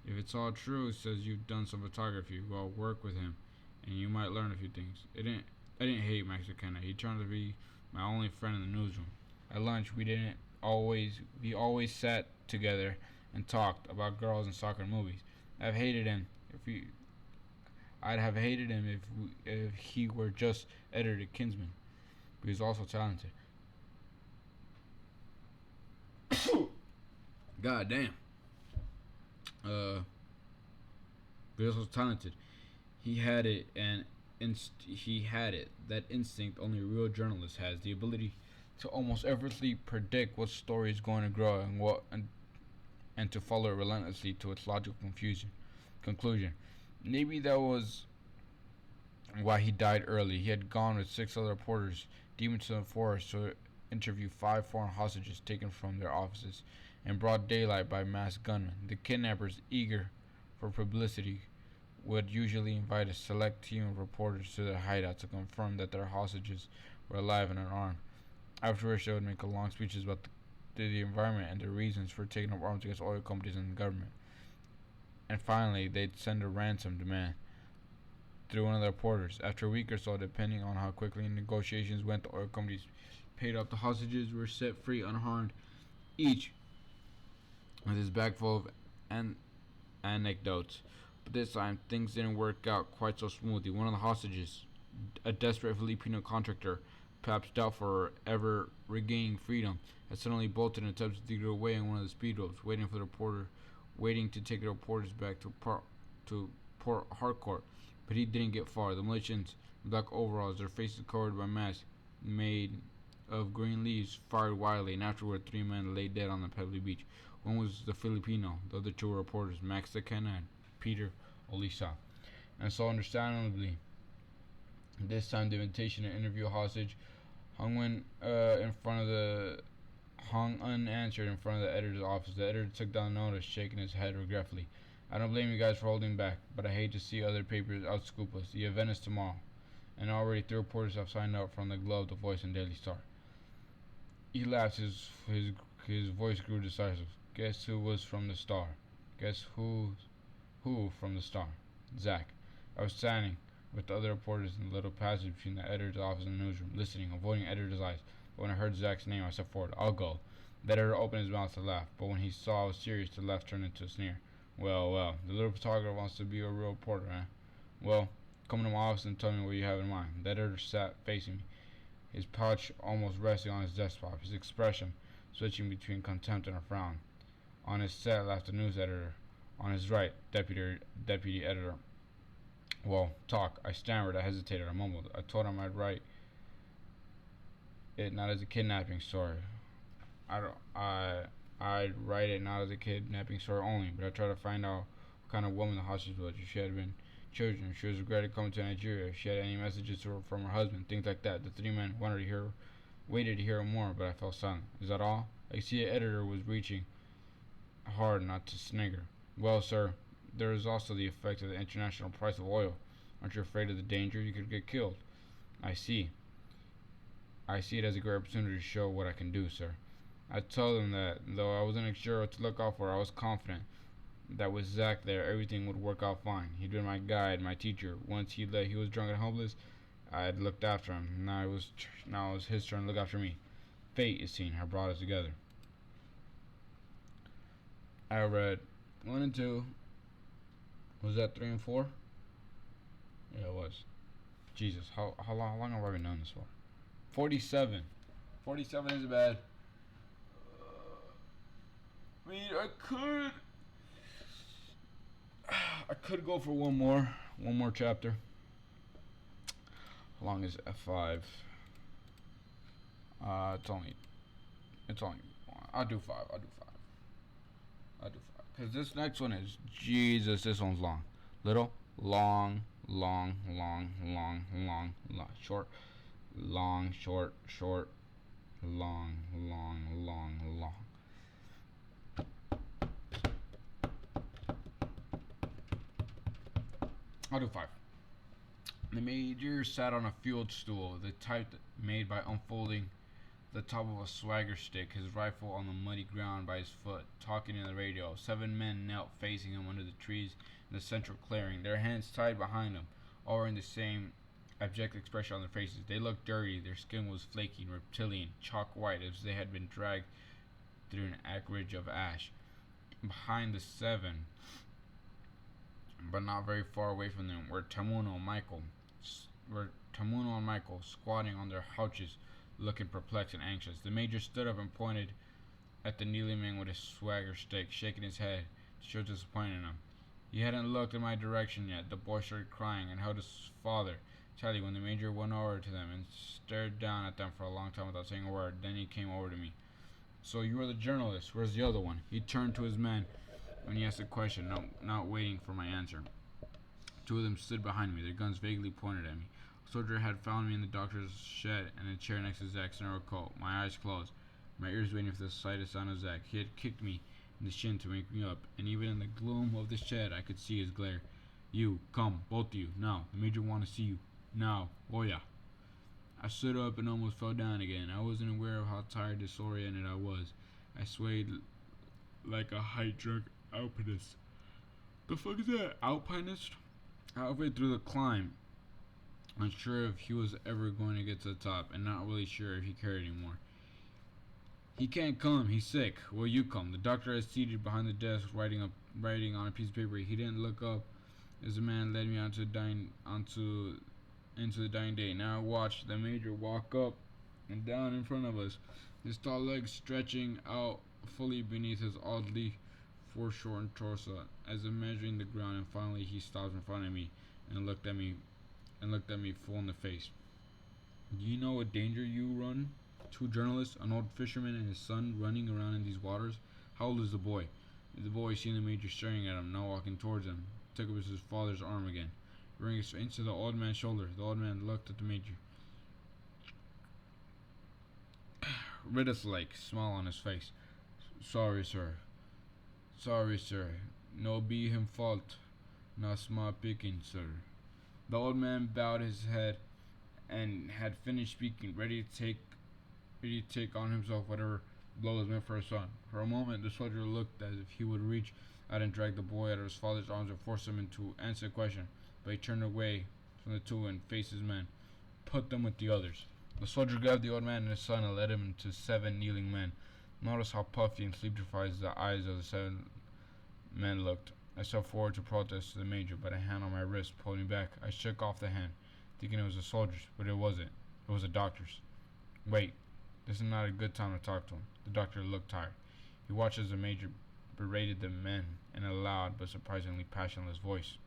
If it's all true, it says you've done some photography. Well, work with him, and you might learn a few things." I didn't hate Max McKenna. He turned to be my only friend in the newsroom. At lunch, we always sat together and talked about girls and soccer movies. I've hated him if he I'd have hated him if he were just editor Kinsman. But he's also talented. God damn. But he's also talented. He had it, and he had it. That instinct only a real journalist has. The ability to almost effortlessly predict what story is going to grow and to follow it relentlessly to its logical conclusion. Maybe that was why he died early. He had gone with 6 other reporters deep into the forest to interview 5 foreign hostages taken from their offices in broad daylight by masked gunmen. The kidnappers, eager for publicity, would usually invite a select team of reporters to their hideout to confirm that their hostages were alive and unarmed. After which, they would make long speeches about the environment and the reasons for taking up arms against oil companies and the government. And finally, they'd send a ransom demand through one of the reporters. After a week or so, depending on how quickly negotiations went, the oil companies paid up. The hostages were set free unharmed, each with his bag full of anecdotes. But this time, things didn't work out quite so smoothly. One of the hostages, a desperate Filipino contractor, perhaps doubtful for ever regaining freedom, had suddenly bolted and attempted to get away on one of the speedboats, waiting to take the reporters back to Port Harcourt. But he didn't get far. The militians, in black overalls, their faces covered by masks made of green leaves, fired wildly, and afterward 3 men lay dead on the pebbly beach. One was the Filipino, the other 2 were reporters, Max DeKenna and Peter Olisa. And so, understandably, this time the invitation to interview a hostage hung unanswered in front of the editor's office. The editor took down the notice, shaking his head regretfully. "I don't blame you guys for holding back, but I hate to see other papers outscoop us. The event is tomorrow, and already 3 reporters have signed up from the Globe, The Voice, and Daily Star." He laughed. His voice grew decisive. "Guess who was from the Star? Guess who from the Star? Zach." I was standing with the other reporters in the little passage between the editor's office and the newsroom, listening, avoiding editor's eyes. But when I heard Zach's name, I stepped forward. "I'll go." The editor opened his mouth to laugh, but when he saw I was serious, the laugh turned into a sneer. Well, the little photographer wants to be a real reporter, eh? Well, come to my office and tell me what you have in mind." The editor sat facing me, his pouch almost resting on his desktop, his expression switching between contempt and a frown. On his set laughed the news editor. On his right, deputy editor. "Well, talk." I stammered, I hesitated, I mumbled. I told him I'd write it not as a kidnapping story. I'd write it not as a kidnapping story only, but I tried to find out what kind of woman the hostage was. If she had been children, if she was regretted coming to Nigeria, if she had any messages from her husband, things like that. The 3 men waited to hear more, but I fell silent. "Is that all?" I could see the editor was reaching hard not to snigger. "Well, sir, there is also the effect of the international price of oil. Aren't you afraid of the danger? You could get killed." I see. I see it as a great opportunity to show what I can do, sir." I told him that, though I wasn't sure what to look out for, I was confident that with Zach there, everything would work out fine. He'd been my guide, my teacher. Once he was drunk and homeless, I had looked after him. Now it was his turn to look after me. Fate, it seemed, had brought us together. I read 1 and 2. Was that 3 and 4? Yeah, it was. Jesus, how long have I been doing this for? 47. 47 isn't bad. I mean, I could go for one more chapter. How long is F5? It's only. I'll do five. Cause this next one is Jesus. This one's long, little, long, short, long, short, long, long. I'll do 5. The major sat on a field stool, the type made by unfolding the top of a swagger stick, his rifle on the muddy ground by his foot, talking in the radio. 7 men knelt facing him under the trees in the central clearing, their hands tied behind them, all wearing the same abject expression on their faces. They looked dirty, their skin was flaky, reptilian, chalk white, as they had been dragged through an acreage of ash. Behind the 7, but not very far away from them, were Tamuno and Michael, squatting on their haunches, looking perplexed and anxious. The major stood up and pointed at the kneeling man with his swagger stick, shaking his head to show disappointment in him. He hadn't looked in my direction yet. The boy started crying and held his father tightly when the major went over to them and stared down at them for a long time without saying a word. Then he came over to me. So you are the journalist. Where's the other one? He turned to his men when he asked a question, not waiting for my answer. 2 of them stood behind me, their guns vaguely pointed at me. A soldier had found me in the doctor's shed in a chair next to Zach's narrow coat, my eyes closed, my ears waiting for the slightest sound of Zach. He had kicked me in the shin to wake me up, and even in the gloom of the shed I could see his glare. You, come, both of you, now. The major wants to see you. Now, oh yeah. I stood up and almost fell down again. I wasn't aware of how tired, disoriented I was. I swayed like a height-drunk alpinist. The fuck is that? Alpinist? Halfway through the climb, unsure if he was ever going to get to the top, and not really sure if he cared anymore. He can't come. He's sick. Will you come? The doctor is seated behind the desk, writing on a piece of paper. He didn't look up as the man led me into the dying day. Now I watched the major walk up and down in front of us, his tall legs stretching out fully beneath his oddly foreshortened torso, as if measuring the ground. And finally, he stopped in front of me and looked at me full in the face. Do you know what danger you run? 2 journalists, an old fisherman and his son, running around in these waters. How old is the boy? The boy, seeing the major staring at him, now walking towards him, took up his father's arm again, bringing it into the old man's shoulder. The old man looked at the major. Riddick-like smile on his face. Sorry, sir. No be him fault. Not small picking, sir. The old man bowed his head and had finished speaking, ready to take on himself whatever blow was meant for his son. For a moment, the soldier looked as if he would reach out and drag the boy out of his father's arms and force him to answer the question, but he turned away from the 2 and faced his men. Put them with the others. The soldier grabbed the old man and his son and led him to 7 kneeling men. Notice how puffy and sleep-deprived the eyes of the 7 men looked. I stepped forward to protest to the major, but a hand on my wrist pulled me back. I shook off the hand, thinking it was a soldier's, but it wasn't. It was a doctor's. Wait, this is not a good time to talk to him. The doctor looked tired. He watched as the major berated the men in a loud but surprisingly passionless voice.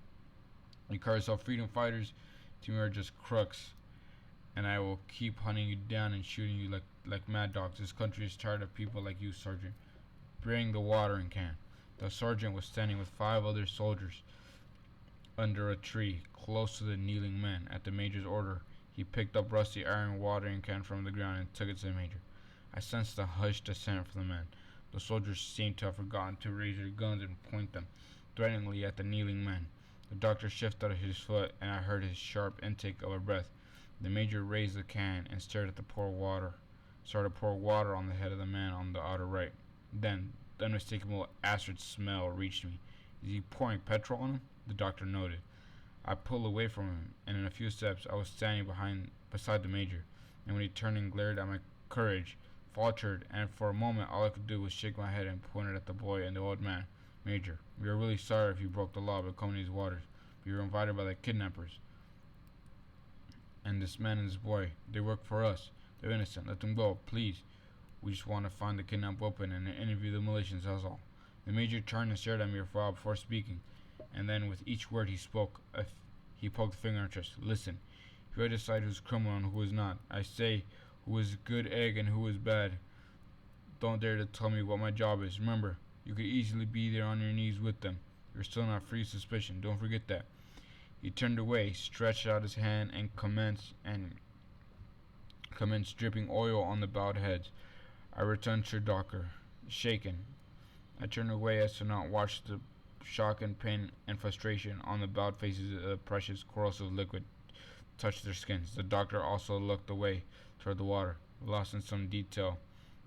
You call yourself freedom fighters? To me are just crooks, and I will keep hunting you down and shooting you like mad dogs. This country is tired of people like you, Sergeant. Bring the watering can. The sergeant was standing with 5 other soldiers under a tree, close to the kneeling men. At the major's order, he picked up rusty iron watering can from the ground and took it to the major. I sensed a hushed assent from the men. The soldiers seemed to have forgotten to raise their guns and point them threateningly at the kneeling men. The doctor shifted his foot, and I heard his sharp intake of a breath. The major raised the can and started to pour water on the head of the man on the outer right. Then the unmistakable acrid smell reached me. Is he pouring petrol on him? The doctor noted. I pulled away from him, and in a few steps I was standing beside the major. And when he turned and glared at my courage, faltered, and for a moment all I could do was shake my head and point it at the boy and the old man. Major, we are really sorry if you broke the law by coming to these waters. We were invited by the kidnappers. And this man and this boy, they work for us. They're innocent. Let them go, please. We just want to find the kidnapped weapon and interview the militias, that's all. The major turned and stared at me for a while before speaking, and then with each word he spoke, he poked a finger in chest. Listen, you gotta decide who's criminal and who is not. I say, who is good egg and who is bad. Don't dare to tell me what my job is. Remember, you could easily be there on your knees with them. You're still not free of suspicion. Don't forget that. He turned away, stretched out his hand, and commenced dripping oil on the bowed heads. I returned to Docker, shaken. I turned away as to not watch the shock and pain and frustration on the bowed faces of the precious corrosive liquid touch their skins. The doctor also looked away toward the water, lost in some detail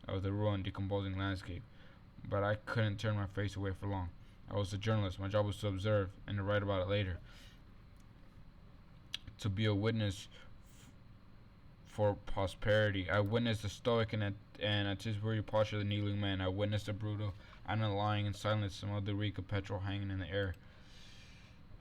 of the ruined, decomposing landscape. But I couldn't turn my face away for long. I was a journalist. My job was to observe and to write about it later. To be a witness for posterity. I witnessed the stoic and anticipatory posture of the kneeling man. I witnessed the brutal Anna lying in silence, some of the reek of petrol hanging in the air.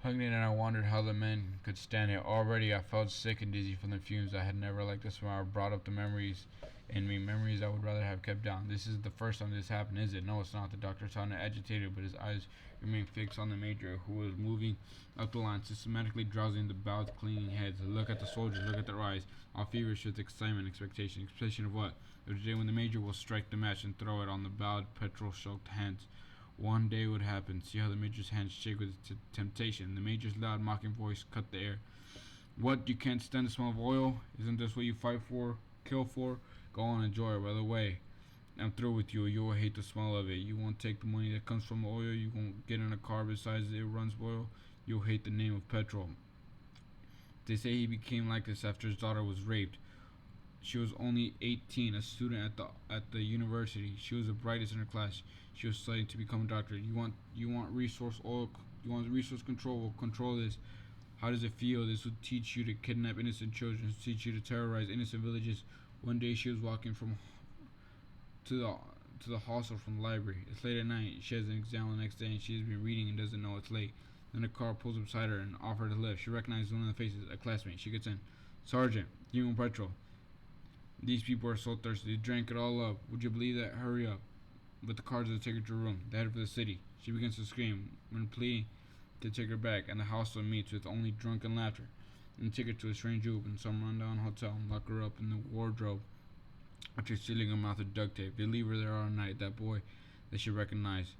And I wondered how the men could stand it. Already I felt sick and dizzy from the fumes. I had never liked this when I brought up the memories in me, memories I would rather have kept down. This is the first time this happened, is it? No, it's not. The doctor sounded agitated, but his eyes remained fixed on the major, who was moving up the line, systematically drowsing the bowed, clinging heads. Look at the soldiers, look at their eyes, all feverish with excitement and expectation. Expectation of what? Of the day when the major will strike the match and throw it on the bowed, petrol-soaked hands. One day would happen. See how the major's hands shake with temptation. The major's loud, mocking voice cut the air. What? You can't stand the smell of oil? Isn't this what you fight for? Kill for? Go on, enjoy it. By the way, I'm through with you. You will hate the smell of it. You won't take the money that comes from oil. You won't get in a car besides it runs oil. You'll hate the name of petrol. They say he became like this after his daughter was raped. She was only 18, a student at the university. She was the brightest in her class. She was studying to become a doctor. You want resource oil? You want resource control? Well, control this. How does it feel? This would teach you to kidnap innocent children. Teach you to terrorize innocent villages. One day she was walking to the hostel from the library. It's late at night. She has an exam the next day, and she has been reading and doesn't know it's late. Then a car pulls up beside her and offers her a lift. She recognizes one of the faces, a classmate. She gets in. Sergeant, give me petrol. These people are so thirsty. They drank it all up. Would you believe that? Hurry up. But the car doesn't take her to her room. They head for the city. She begins to scream when pleading to take her back, and the hostel meets with only drunken laughter. And take her to a strange room in some rundown hotel and lock her up in the wardrobe after sealing her mouth with duct tape. They leave her there all night. That boy that she recognized,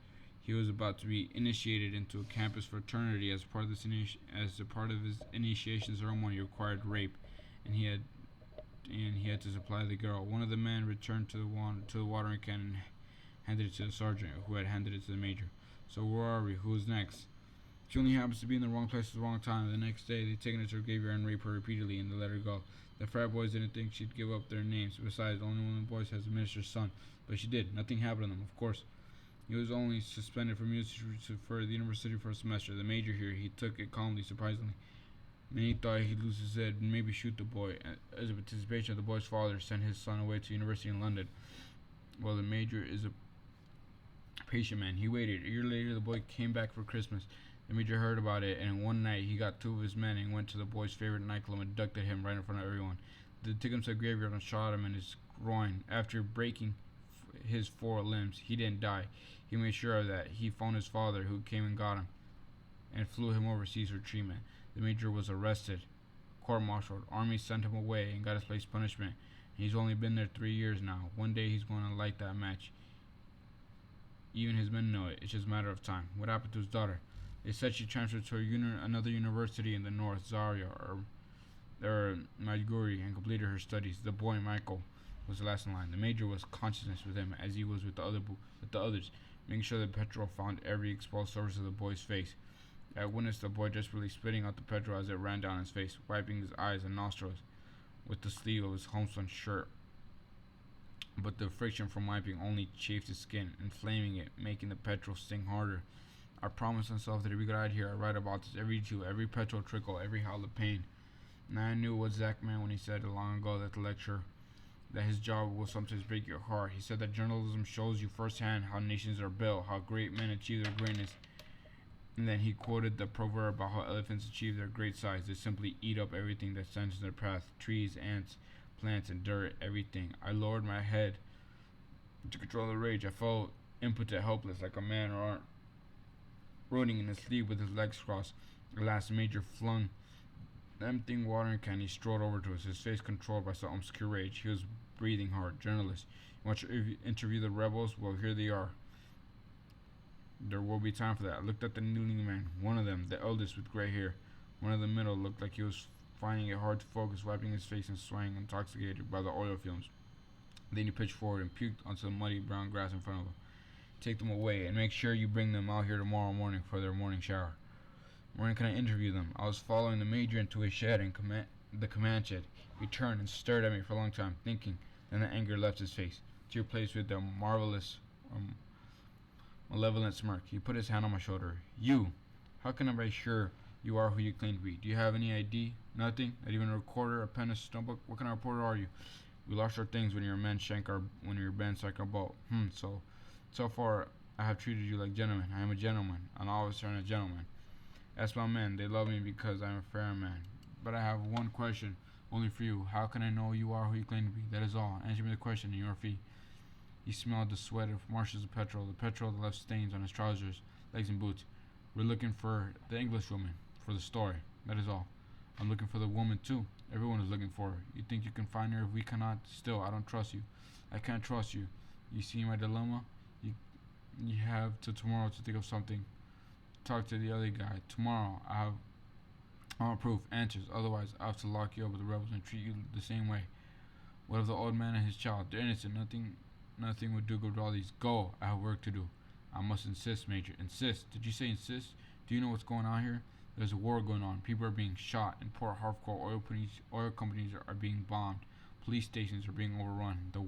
he was about to be initiated into a campus fraternity as part of his initiation ceremony required rape, and he had to supply the girl. One of the men returned to the watering can and handed it to the sergeant, who had handed it to the major. So where are we? Who's next? She only happens to be in the wrong place at the wrong time. The next day, they taken her to her graveyard and raped her repeatedly, and they let her go. The frat boys didn't think she'd give up their names. Besides, only one of the boys has a minister's son. But she did. Nothing happened to them, of course. He was only suspended from music for the university for a semester. The major here, he took it calmly, surprisingly. Many thought he'd lose his head and maybe shoot the boy. As a participation, the boy's father sent his son away to university in London. Well, the major is a patient man. He waited. A year later, the boy came back for Christmas. The major heard about it, and one night he got two of his men and went to the boy's favorite nightclub and abducted him right in front of everyone. They took him to a graveyard and shot him in his groin. After breaking his 4 limbs, he didn't die. He made sure of that. He phoned his father, who came and got him, and flew him overseas for treatment. The major was arrested, court-martialed. Army sent him away and got his place punishment. He's only been there 3 years now. One day he's going to light that match. Even his men know it. It's just a matter of time. What happened to his daughter? They said she transferred to another university in the north, Zaria or Maiduguri, and completed her studies. The boy, Michael, was the last in line. The major was consciousness with him, as he was with the others, making sure that petrol found every exposed surface of the boy's face. I witnessed the boy desperately spitting out the petrol as it ran down his face, wiping his eyes and nostrils with the sleeve of his homespun shirt. But the friction from wiping only chafed his skin, inflaming it, making the petrol sting harder. I promised myself that if we got out here, I'd write about this every chew, every petrol trickle, every howl of pain. And I knew what Zach meant when he said long ago at the lecture that his job will sometimes break your heart. He said that journalism shows you firsthand how nations are built, how great men achieve their greatness. And then he quoted the proverb about how elephants achieve their great size. They simply eat up everything that stands in their path: trees, ants, plants, and dirt, everything. I lowered my head to control the rage. I felt impotent, helpless, like a man rotting in his sleep with his legs crossed. At last, the Major flung the emptying watering can. He strode over to us, his face controlled by some obscure rage. He was breathing hard. Journalist, you want to interview the rebels? Well, here they are. There will be time for that. I looked at the kneeling man, one of them, the eldest with gray hair. One in the middle looked like he was finding it hard to focus, wiping his face and swaying, intoxicated by the oil fumes. Then he pitched forward and puked onto the muddy brown grass in front of him. Take them away, and make sure you bring them out here tomorrow morning for their morning shower. When can I interview them? I was following the Major into his shed and the command shed. He turned and stared at me for a long time, thinking. Then the anger left his face. Tear replaced with a marvelous, malevolent smirk. He put his hand on my shoulder. You! How can I be sure you are who you claim to be? Do you have any ID? Nothing? Not even a recorder, a pen, a stomach? What kind of reporter are you? We lost our things when your men when your band sank our boat. So far I have treated you like gentlemen. I am a gentleman, an officer and a gentleman. Ask my men. They love me because I am a fair man. But I have one question, only for you. How can I know you are who you claim to be? That is all. Answer me the question in your fee. He smelled the sweat of marshes of petrol, the petrol that left stains on his trousers, legs, and boots. We're looking for the Englishwoman, for the story. That is all. I'm looking for the woman too. Everyone is looking for her. You think you can find her if we cannot? Still, I don't trust you. I can't trust you. You see my dilemma? You have till tomorrow to think of something. Talk to the other guy. Tomorrow, I want proof, answers. Otherwise, I have to lock you up with the rebels and treat you the same way. What of the old man and his child? They're innocent. Nothing would do good with all these. Go. I have work to do. I must insist, Major. Insist? Did you say insist? Do you know what's going on here? There's a war going on. People are being shot. In Port Harcourt, oil companies are being bombed. Police stations are being overrun. The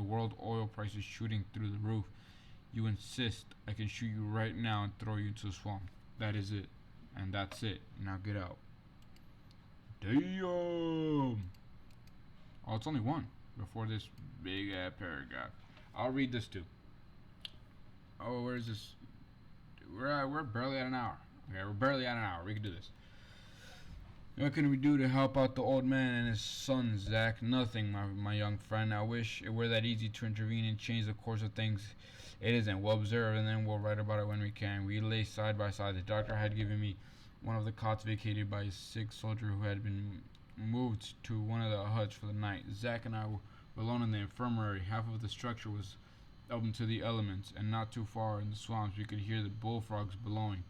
world oil prices shooting through the roof. You insist, I can shoot you right now and throw you into the swamp. That is it. And that's it. Now get out. Damn! Oh, it's only one before this big ass paragraph. I'll read this too. Oh, where is this? We're barely at an hour. Okay, we're barely at an hour. We can do this. What can we do to help out the old man and his son, Zach? Nothing, my young friend. I wish it were that easy to intervene and change the course of things. It isn't. We'll observe, and then we'll write about it when we can. We lay side by side. The doctor had given me one of the cots vacated by a sick soldier who had been moved to one of the huts for the night. Zach and I were alone in the infirmary. Half of the structure was open to the elements, and not too far in the swamps we could hear the bullfrogs bellowing,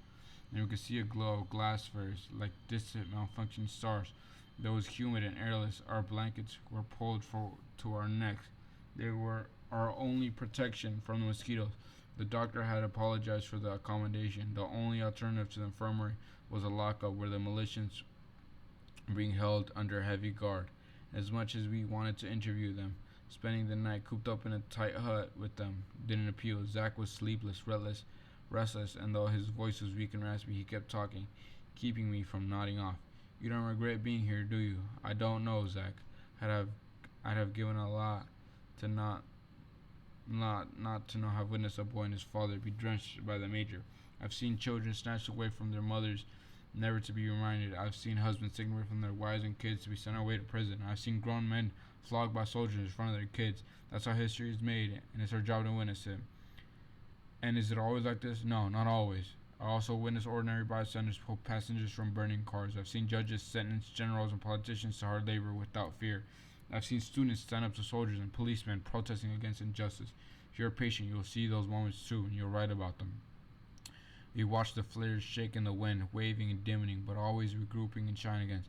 and we could see a glow of glass flares like distant malfunctioning stars. Though it was humid and airless, our blankets were pulled to our necks. They were our only protection from the mosquitoes. The doctor had apologized for the accommodation. The only alternative to the infirmary was a lockup where the militias were being held under heavy guard. As much as we wanted to interview them, spending the night cooped up in a tight hut with them didn't appeal. Zach was sleepless, restless, and though his voice was weak and raspy, he kept talking, keeping me from nodding off. You don't regret being here, do you? I don't know, Zach. I'd have given a lot to not to know have witnessed a boy and his father be drenched by the Major. I've seen children snatched away from their mothers, never to be reminded. I've seen husbands taken away from their wives and kids to be sent away to prison. I've seen grown men flogged by soldiers in front of their kids. That's how history is made, and it's our job to witness it. And is it always like this? No, not always. I also witnessed ordinary bystanders pull passengers from burning cars. I've seen judges sentence generals and politicians to hard labor without fear. I've seen students stand up to soldiers and policemen protesting against injustice. If you're patient, you'll see those moments too, and you'll write about them. We watch the flares shake in the wind, waving and dimming, but always regrouping and shining again.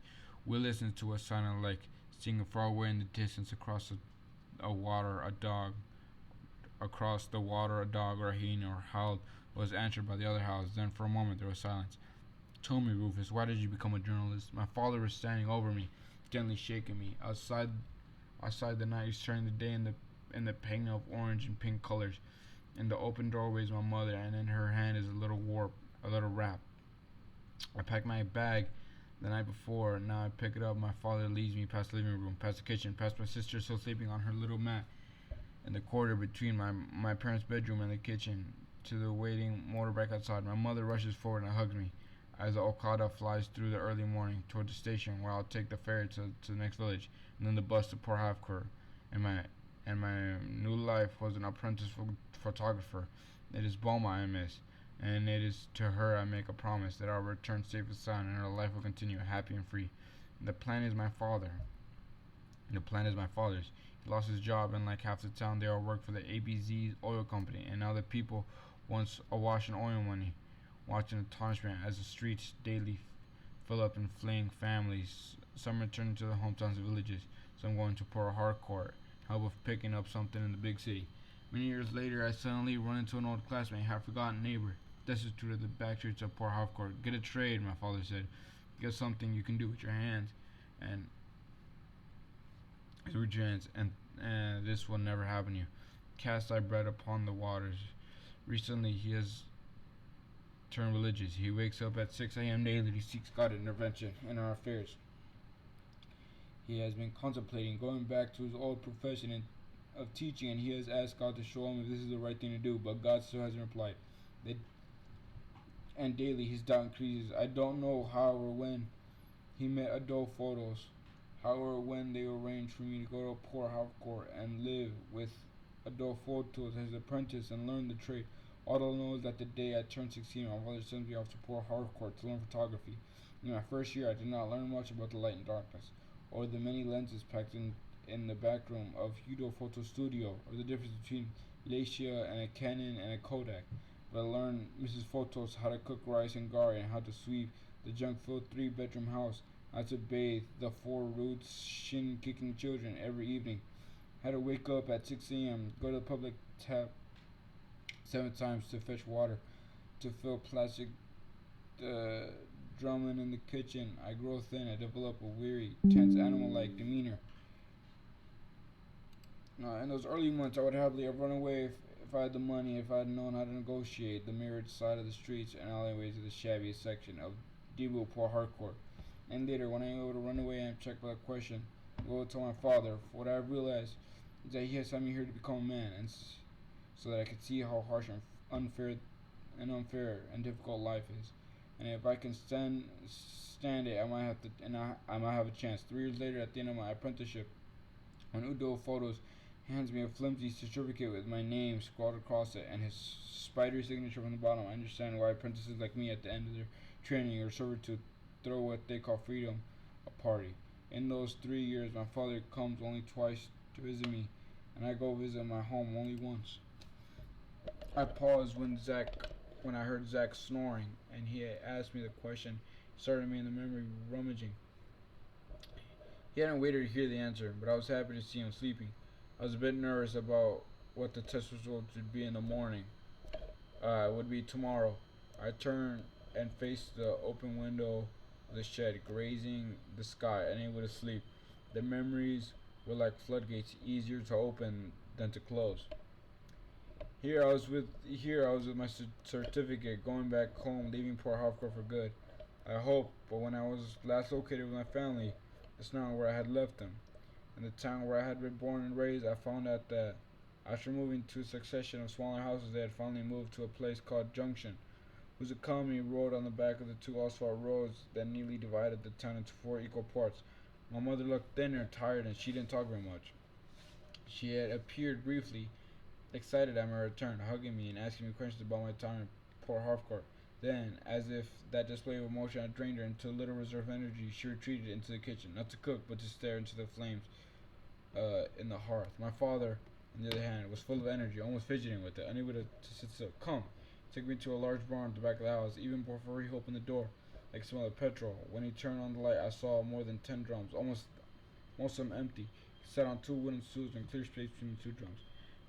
We listen to a silent lake, seeing far away in the distance across the water a dog or a hyena or howled was answered by the other howls. Then for a moment there was silence. Tell me, Rufus, why did you become a journalist? My father was standing over me, gently shaking me. Outside the night is turning the day in the paint of orange and pink colors. In the open doorway is my mother, and in her hand is a little warp. a little wrap. I packed my bag the night before. Now I pick it up. My father leads me past the living room, past the kitchen, past my sister still sleeping on her little mat in the corridor between my parents' bedroom and the kitchen, to the waiting motorbike outside. My mother rushes forward and hugs me as the Okada flies through the early morning toward the station, where I'll take the ferry to the next village, and then the bus to Port Harcourt. And my new life was an apprentice photographer. It is Bulma I miss, and it is to her I make a promise that I'll return safe and sound, and her life will continue happy and free. The plan is my father. The plan is my father's. He lost his job, and like half the town, they all work for the ABZ oil company, and now the people once awash in oil money, watching astonishment as the streets daily fill up and fleeing families. Some returning to their hometowns and villages, some going to Port Harcourt, help with picking up something in the big city. Many years later, I suddenly run into an old classmate, half-forgotten neighbor, destitute of the back streets of Port Harcourt. Get a trade, my father said. Get something you can do with your hands, and this will never happen to you. Cast thy bread upon the waters. Recently, he has turned religious. He wakes up at 6 a.m. daily. He seeks God intervention in our affairs. He has been contemplating going back to his old profession of teaching, and he has asked God to show him if this is the right thing to do, but God still hasn't replied. And daily his doubt increases. I don't know how or when he met adult photos, how or when they arranged for me to go to Port Harcourt and live with adult photos as an apprentice and learn the trade. All I know is that the day I turned 16, my father sent me off to Port Harcourt to learn photography. In my first year, I did not learn much about the light and darkness, or the many lenses packed in the back room of Hudo Photo Studio, or the difference between Leica and a Canon and a Kodak. But I learned Mrs. Photos how to cook rice and gari, and how to sweep the junk-filled 3-bedroom house, how to bathe the 4 rude, shin-kicking children every evening, how to wake up at 6 a.m., go to the public tap 7 times to fetch water, to fill plastic drumming in the kitchen. I grow thin. I develop a weary, tense, animal-like demeanor. In those early months, I would happily have run away if I had the money, if I had known how to negotiate the mirrored side of the streets and alleyways of the shabbiest section of Debo Port Harcourt. And later, when I am able to run away and check without question, I go tell my father. What I have realized is that he has sent me here to become a man, and so that I could see how harsh and unfair and difficult life is. And if I can stand it, I might have a chance. 3 years later, at the end of my apprenticeship, when Udo Photos hands me a flimsy certificate with my name scrawled across it and his spider signature from the bottom, I understand why apprentices like me at the end of their training are sure to throw what they call freedom a party. In those 3 years, my father comes only twice to visit me, and I go visit my home only once. I paused when I heard Zach snoring, and he had asked me the question. It started me in the memory rummaging. He hadn't waited to hear the answer, but I was happy to see him sleeping. I was a bit nervous about what the test results would be in the morning. Would be tomorrow. I turned and faced the open window of the shed, grazing the sky, unable to sleep. The memories were like floodgates, easier to open than to close. Here I was with my certificate, going back home, leaving Port Harcourt for good. I hoped, but when I was last located with my family, that's not where I had left them. In the town where I had been born and raised, I found out that after moving to a succession of smaller houses, they had finally moved to a place called Junction, whose economy rode on the back of the 2 asphalt roads that neatly divided the town into 4 equal parts. My mother looked thinner, tired, and she didn't talk very much. She had appeared briefly, excited at my return, hugging me and asking me questions about my time in Port Harcourt. Then, as if that display of emotion had drained her into little reserve energy, she retreated into the kitchen, not to cook, but to stare into the flames in the hearth. My father, on the other hand, was full of energy, almost fidgeting with it, unable to sit still. Come, took me to a large barn at the back of the house. Even before he opened the door, I could smell the petrol. When he turned on the light, I saw more than 10 drums, most of them empty. He sat on 2 wooden stools and clear space between the 2 drums.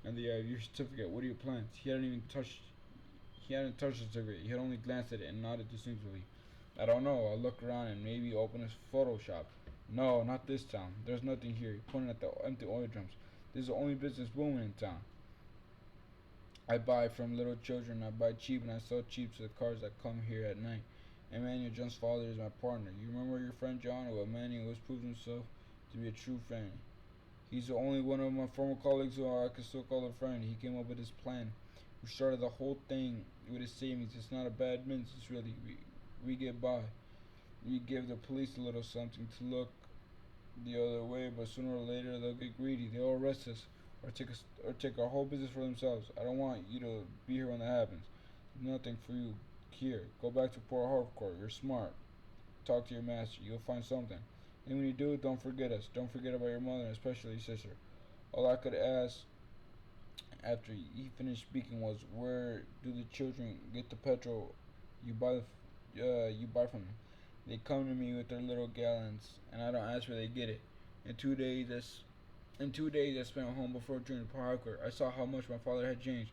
And your certificate, what are your plans? He hadn't touched the certificate. He had only glanced at it and nodded distinctly. I don't know. I'll look around and maybe open his Photoshop. No, not this town. There's nothing here. He pointed at the empty oil drums. This is the only business booming in town. I buy from little children. I buy cheap and I sell cheap to the cars that come here at night. Emmanuel, John's father, is my partner. You remember your friend John? Well, Emmanuel has proved himself to be a true friend. He's the only one of my former colleagues who I can still call a friend. He came up with this plan. We started the whole thing with his savings. It's not a bad business, really. We get by. We give the police a little something to look the other way, but sooner or later they'll get greedy. They'll arrest us or take our whole business for themselves. I don't want you to be here when that happens. Nothing for you here. Go back to Port Harcourt. You're smart. Talk to your master. You'll find something. And when you do, don't forget us. Don't forget about your mother, especially your sister. All I could ask after he finished speaking was, "Where do the children get the petrol you buy from them?" They come to me with their little gallons, and I don't ask where they get it. In 2 days, I spent home before joining Parker. I saw how much my father had changed.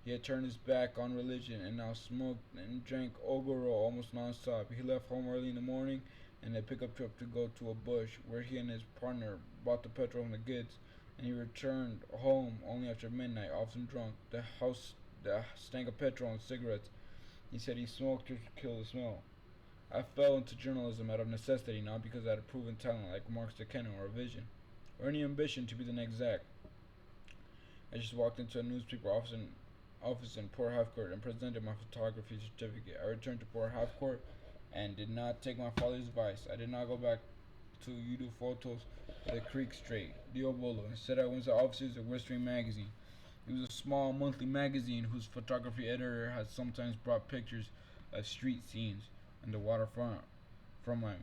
He had turned his back on religion and now smoked and drank Ogoro almost nonstop. He left home early in the morning in a pickup truck to go to a bush where he and his partner bought the petrol and the goods, and he returned home only after midnight, often drunk. The house stank of petrol and cigarettes. He said he smoked to kill the smell. I fell into journalism out of necessity, not because I had a proven talent like Mark Stekeno or a vision, or any ambition to be the next Zach. I just walked into a newspaper office in Port Harcourt and presented my photography certificate. I returned to Port Harcourt and did not take my father's advice. I did not go back to Udo Photos, the Creek Strait, Diobolo. Instead, I went to the offices of Whistling Magazine. It was a small monthly magazine whose photography editor had sometimes brought pictures of street scenes and the waterfront from my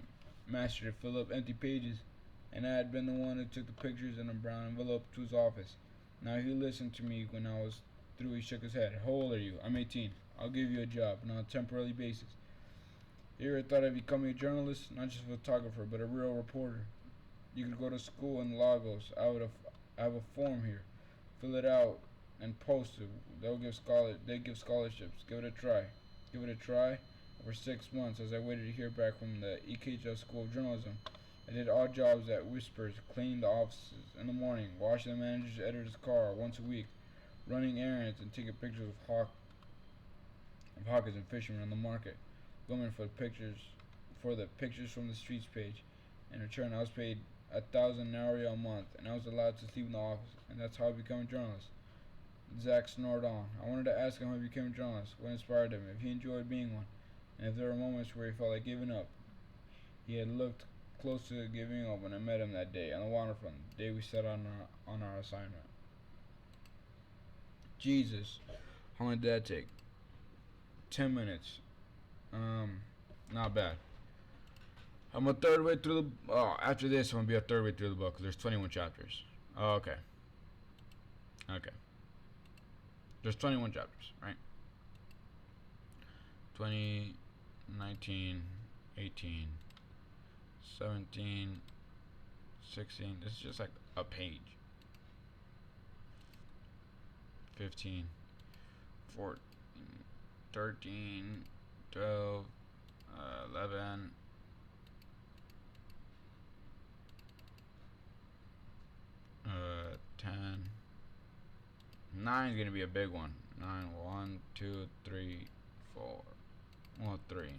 master to fill up empty pages, and I had been the one who took the pictures in a brown envelope to his office. Now he listened to me when I was through. He shook his head. "How old are you?" "I'm 18. I'll give you a job, but on a temporary basis." Here I thought of becoming a journalist, not just a photographer, but a real reporter. You could go to school in Lagos. I have a form here. Fill it out and post it. They give scholarships. Give it a try. Give it a try. For 6 months, as I waited to hear back from the EKJ School of Journalism, I did odd jobs at Whispers, cleaning the offices in the morning, washing the manager's editor's car once a week, running errands, and taking pictures of hawkers and fishermen on the market. Women for the pictures from the streets page. In return, I was paid 1,000 naira a month, and I was allowed to sleep in the office, and that's how I became a journalist. Zach snored on. I wanted to ask him how he became a journalist, what inspired him, if he enjoyed being one, and if there were moments where he felt like giving up. He had looked close to giving up when I met him that day on the waterfront, the day we set on our assignment. Jesus, how long did that take? 10 minutes. Not bad. I'm a third way through the. Oh, after this, I'm gonna be a third way through the book. There's 21 chapters. Oh, okay. Okay. There's 21 chapters, right? 20, 19, 18, 17, 16. This is just like a page. 15, 14, 13, 12, 11. 10. 9 is gonna be a big one. 9, 1, 2, 3, 4. Well, 3.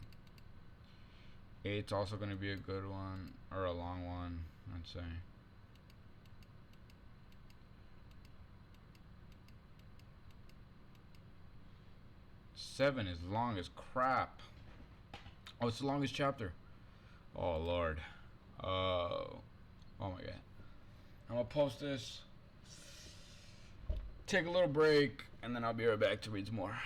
8's also gonna be a good one, or a long one, I'd say. 7 is long as crap. Oh, it's the longest chapter. Oh Lord. Oh my God. I'm gonna post this, take a little break, and then I'll be right back to read some more.